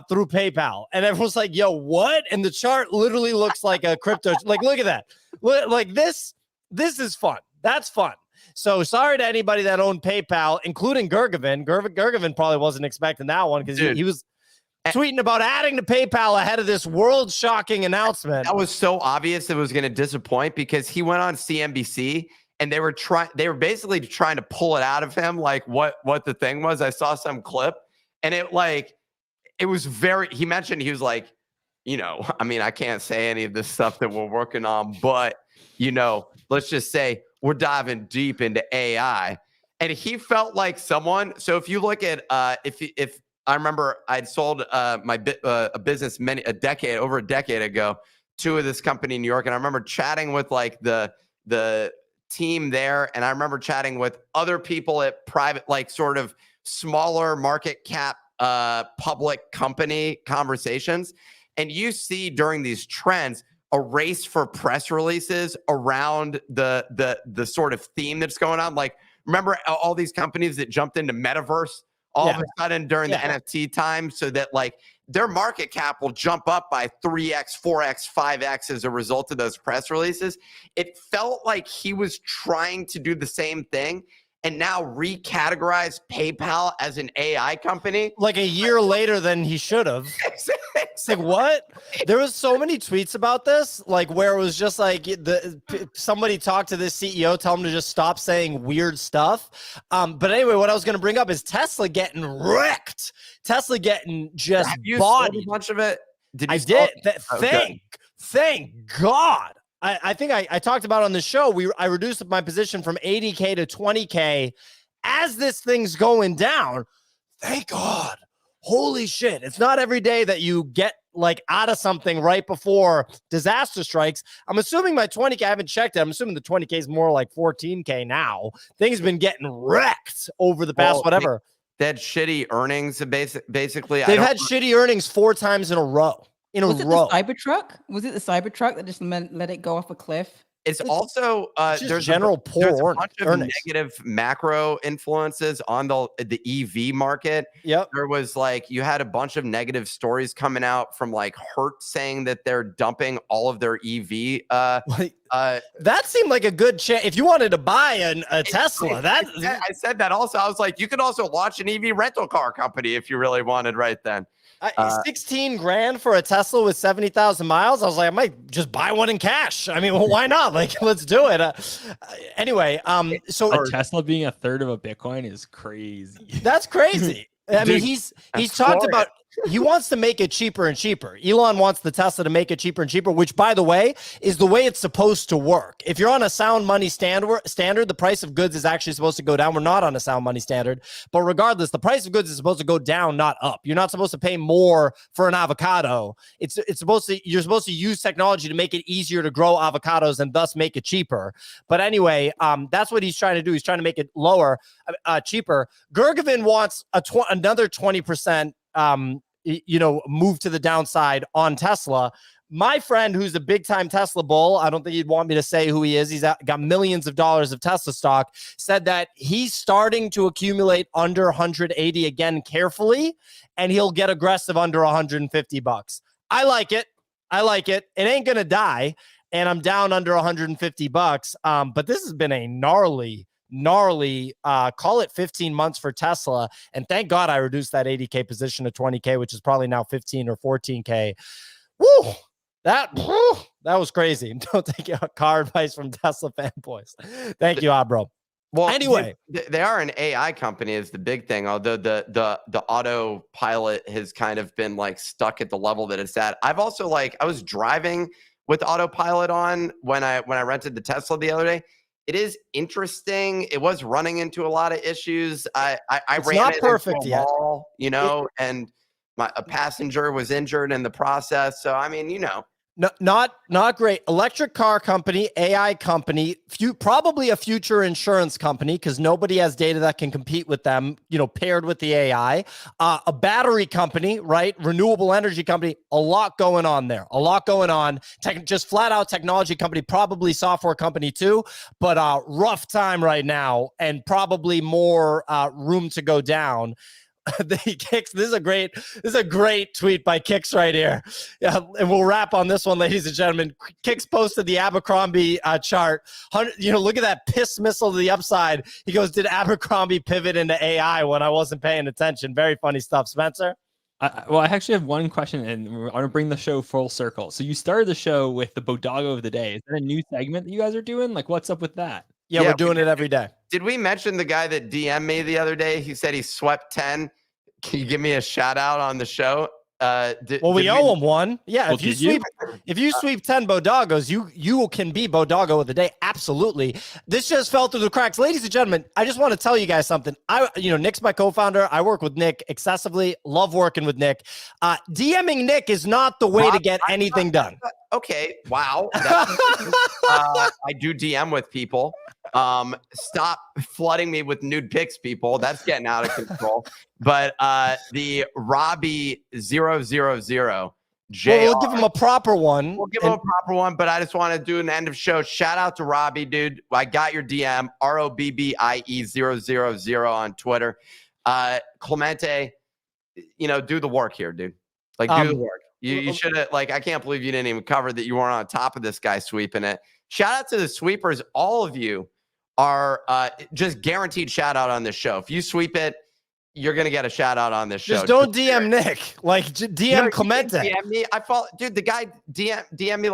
through PayPal. And everyone's like, yo, what? And the chart literally looks like a crypto. Like, look at that. Like this is fun. That's fun. So sorry to anybody that owned PayPal, including Gergevin. Gergevin probably wasn't expecting that one because he was tweeting about adding to PayPal ahead of this world-shocking announcement.
That was so obvious it was going to disappoint, because he went on CNBC and they were basically trying to pull it out of him, like what the thing was. I saw some clip, and it was he mentioned, he was like, you know, I mean, I can't say any of this stuff that we're working on, but, you know, let's just say we're diving deep into AI. And he felt like someone. So if you look at, if I remember, I'd sold a business over a decade ago to this company in New York, and I remember chatting with like the team there, and I remember chatting with other people at private, like sort of smaller market cap public company conversations. And you see during these trends a race for press releases around the sort of theme that's going on. Like, remember all these companies that jumped into Metaverse all of a sudden during the NFT time, so that like their market cap will jump up by 3x, 4x, 5x as a result of those press releases. It felt like he was trying to do the same thing and now recategorize PayPal as an AI company.
Like a year later than he should have. It's like, what? There was so many tweets about this, like where it was just like somebody talked to this CEO, tell him to just stop saying weird stuff. But anyway, what I was going to bring up is Tesla getting wrecked. Tesla getting just bodied.
A bunch of it?
I did. Thank God. I think I talked about on the show, I reduced my position from 80K to 20K as this thing's going down. Thank God. Holy shit. It's not every day that you get like out of something right before disaster strikes. I'm assuming my 20K, I haven't checked it. I'm assuming the 20K is more like 14K now. Things been getting wrecked over the past whatever.
They had shitty earnings, basically.
They've had shitty earnings 4 times in a row.
Was it the Cybertruck? Was it the Cybertruck that just let it go off a cliff?
It's also there's
general poor
a bunch of negative macro influences on the EV market.
Yep.
There was like, you had a bunch of negative stories coming out from like Hertz saying that they're dumping all of their EV.
That seemed like a good chance. If you wanted to buy a Tesla,
I said that also. I was like, you could also launch an EV rental car company if you really wanted right then.
16 grand for a Tesla with 70,000 miles. I was like, I might just buy one in cash. I mean, well, why not? Like, let's do it. Anyway, so
a Tesla being a third of a Bitcoin is crazy.
That's crazy. I mean, he's talked about, he wants to make it cheaper and cheaper. Elon wants the Tesla to make it cheaper and cheaper, which, by the way, is the way it's supposed to work. If you're on a sound money standard, the price of goods is actually supposed to go down. We're not on a sound money standard, but regardless, the price of goods is supposed to go down, not up. You're not supposed to pay more for an avocado. You're supposed to use technology to make it easier to grow avocados and thus make it cheaper. But anyway, that's what he's trying to do. He's trying to make it cheaper. Gergevin wants another 20%. Move to the downside on Tesla. my friend, who's a big time Tesla bull, I don't think he'd want me to say who he is. He's got millions of dollars of Tesla stock, said that he's starting to accumulate under 180 again carefully, and he'll get aggressive under 150 bucks. I like it. It ain't going to die. And I'm down under 150 bucks. But this has been a gnarly, call it 15 months for Tesla. And thank God I reduced that 80K position to 20K, which is probably now 15 or 14K. Woo! That was crazy. Don't take car advice from Tesla fanboys. Thank you, bro.
Well,
anyway,
they are an AI company is the big thing. Although the autopilot has kind of been like stuck at the level that it's at. I've also I was driving with autopilot on when I rented the Tesla the other day. It is interesting. It was running into a lot of issues. I ran
not
it
perfect
into a wall, and a passenger was injured in the process. So I mean,
No, not great. Electric car company, AI company, probably a future insurance company because nobody has data that can compete with them, paired with the AI. A battery company, right? Renewable energy company. A lot going on there. A lot going on. Just flat out technology company, probably software company too, but rough time right now and probably more room to go down. Kicks. This is a great tweet by Kicks right here. Yeah, and we'll wrap on this one, ladies and gentlemen. Kicks posted the Abercrombie chart. Look at that piss missile to the upside. He goes, "Did Abercrombie pivot into AI when I wasn't paying attention?" Very funny stuff, Spencer.
I actually have one question, and I want to bring the show full circle. So you started the show with the BoDoggo of the day. Is that a new segment that you guys are doing? What's up with that?
Yeah, we're doing it every day.
Did we mention the guy that DM'd me the other day? He said he swept 10. Can you give me a shout out on the show?
We owe him one. Yeah,
well,
if you sweep 10 BoDoggos, you can be BoDoggo of the day. Absolutely. This just fell through the cracks. Ladies and gentlemen, I just want to tell you guys something. Nick's my co-founder. I work with Nick excessively. Love working with Nick. DMing Nick is not the way to get anything done.
Okay. Wow. I do DM with people. Stop flooding me with nude pics, people. That's getting out of control. But the Robbie 000 J.
Well, we'll give him a proper one.
We'll give him a proper one, but I just want to do an end of show. Shout out to Robbie, dude. I got your DM, ROBBIE 000 on Twitter. Clemente, do the work here, dude. Do the work. You should have, I can't believe you didn't even cover that you weren't on top of this guy sweeping it. Shout out to the sweepers. All of you are just guaranteed shout out on this show. If you sweep it, you're going to get a shout out on this show.
Just don't DM Nick. DM Clemente.
DM me. Dude, the guy DM me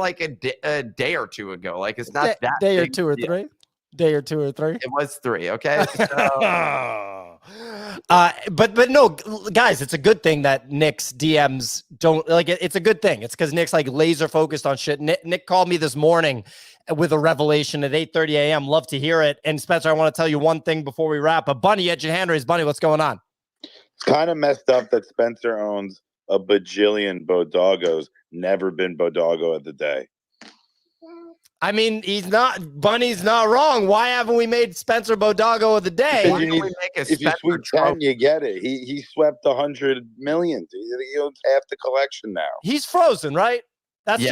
a day or two ago. It's not that
day
big
or two or three. Day or two or three.
It was 3. Okay. So,
but no, guys, it's a good thing that Nick's DMs don't it's a good thing. It's because Nick's laser focused on shit. Nick called me this morning with a revelation at 8:30 a.m. Love to hear it. And Spencer, I want to tell you one thing before we wrap. Bunny, at your hand raised. Bunny, what's going on?
It's kind of messed up that Spencer owns a bajillion BoDoggos, never been BoDoggo of the day.
I mean, Bunny's not wrong. Why haven't we made Spencer BoDoggo of the day?
If you sweep 10, you get it. He swept 100 million. He owns half the collection now.
He's frozen, right?
He's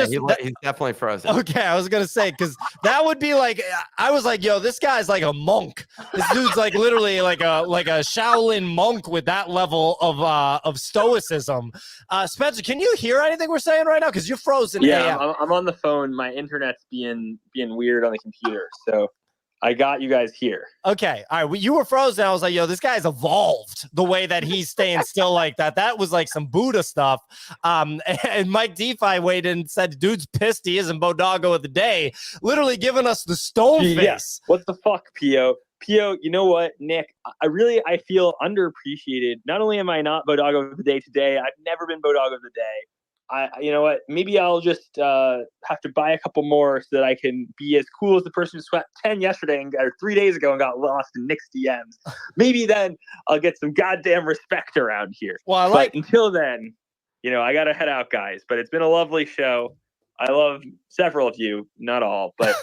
definitely frozen.
Okay, I was gonna say because that would be I was yo, this guy's like a monk. This dude's literally like a Shaolin monk with that level of stoicism. Spencer, can you hear anything we're saying right now? Because you're frozen.
Yeah, I'm on the phone. My internet's being weird on the computer, so I got you guys here.
Okay. All right. Well, you were frozen. I was yo, this guy's evolved the way that he's staying still like that. That was some Buddha stuff. And Mike DeFi weighed in and said, dude's pissed he isn't BoDoggo of the day, literally giving us the stone face.
What the fuck, Pio? Pio, you know what, Nick? I feel underappreciated. Not only am I not BoDoggo of the day today, I've never been BoDoggo of the day. You know what? Maybe I'll just have to buy a couple more so that I can be as cool as the person who swept 10 yesterday or 3 days ago and got lost in Nick's DMs. Maybe then I'll get some goddamn respect around here.
Well,
but until then, I got to head out, guys. But it's been a lovely show. I love several of you, not all, but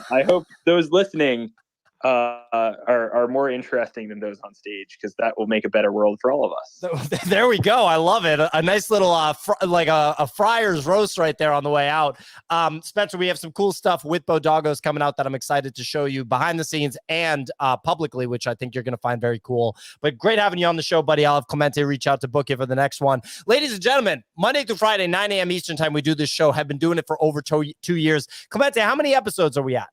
I hope those listening
are more interesting than those on stage, because that will make a better world for all of us.
There we go. I love it. A nice little like a friar's roast right there on the way out. Spencer, we have some cool stuff with BoDoggos coming out that I'm excited to show you behind the scenes and publicly, which I think you're going to find very cool. But great having you on the show, buddy. I'll have Clemente reach out to book you for the next one. Ladies and gentlemen, Monday through Friday, 9 a.m. Eastern time, we do this show. Have been doing it for over 2 years. Clemente, how many episodes are we at?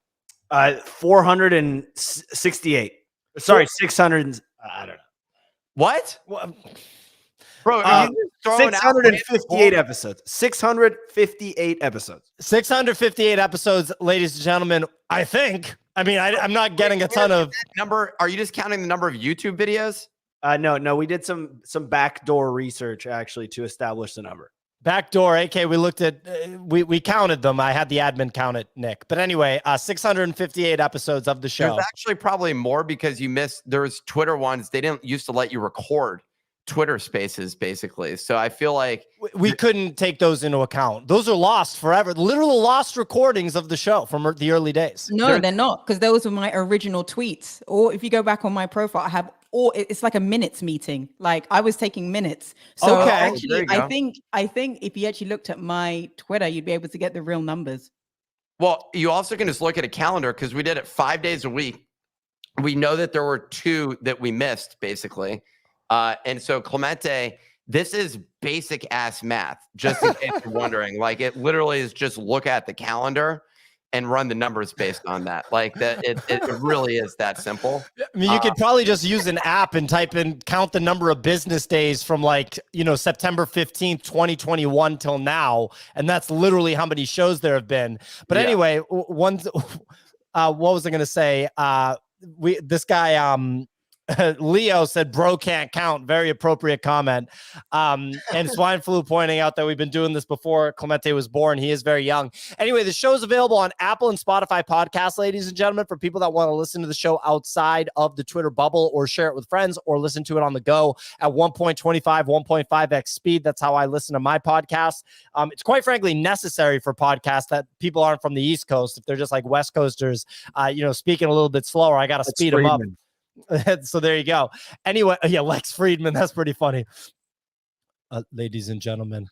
468. Sorry, 600. I don't know.
What? Bro,
are you throwing 658 episodes. 658 episodes.
658 episodes, ladies and gentlemen. I think. I mean, I'm not getting a ton of
number. Are you just counting the number of YouTube videos?
No. We did some backdoor research actually to establish the number.
Backdoor, AK, we looked at, we counted them. I had the admin count it, Nick. But anyway, 658 episodes of the show.
There's actually probably more because you missed, there's Twitter ones. They didn't used to let you record Twitter spaces, basically. So I feel like
we couldn't take those into account. Those are lost forever. Literal lost recordings of the show from the early days.
No, they're not, because those were my original tweets. Or if you go back on my profile, I have, or it's like a minutes meeting. Like I was taking minutes. So
okay,
actually, I think if you actually looked at my Twitter, you'd be able to get the real numbers.
Well, you also can just look at a calendar because we did it 5 days a week. We know that there were 2 that we missed, basically. And so Clemente, this is basic ass math, just in case you're wondering. Like it literally is just look at the calendar and run the numbers based on that. Like that, it really is that simple.
I mean, you could probably just use an app and type in, count the number of business days from like, September 15th, 2021 till now. And that's literally how many shows there have been. But anyway, what was I going to say? This guy, Leo said, bro can't count. Very appropriate comment. And Swine Flu pointing out that we've been doing this before Clemente was born. He is very young. Anyway, the show is available on Apple and Spotify podcasts, ladies and gentlemen, for people that want to listen to the show outside of the Twitter bubble or share it with friends or listen to it on the go at 1.25, 1.5x speed. That's how I listen to my podcast. It's quite frankly necessary for podcasts that people aren't from the East Coast. If they're just like West Coasters, speaking a little bit slower, I got to speed them up. So there you go. Anyway, Lex Friedman, that's pretty funny. Ladies and gentlemen,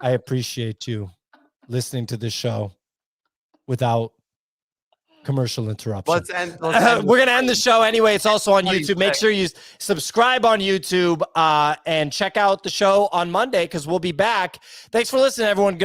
I appreciate you listening to this show without commercial interruption.
Let's end.
We're going to end the show anyway. It's also on YouTube. Make sure you subscribe on YouTube and check out the show on Monday because we'll be back. Thanks for listening, everyone. Good night.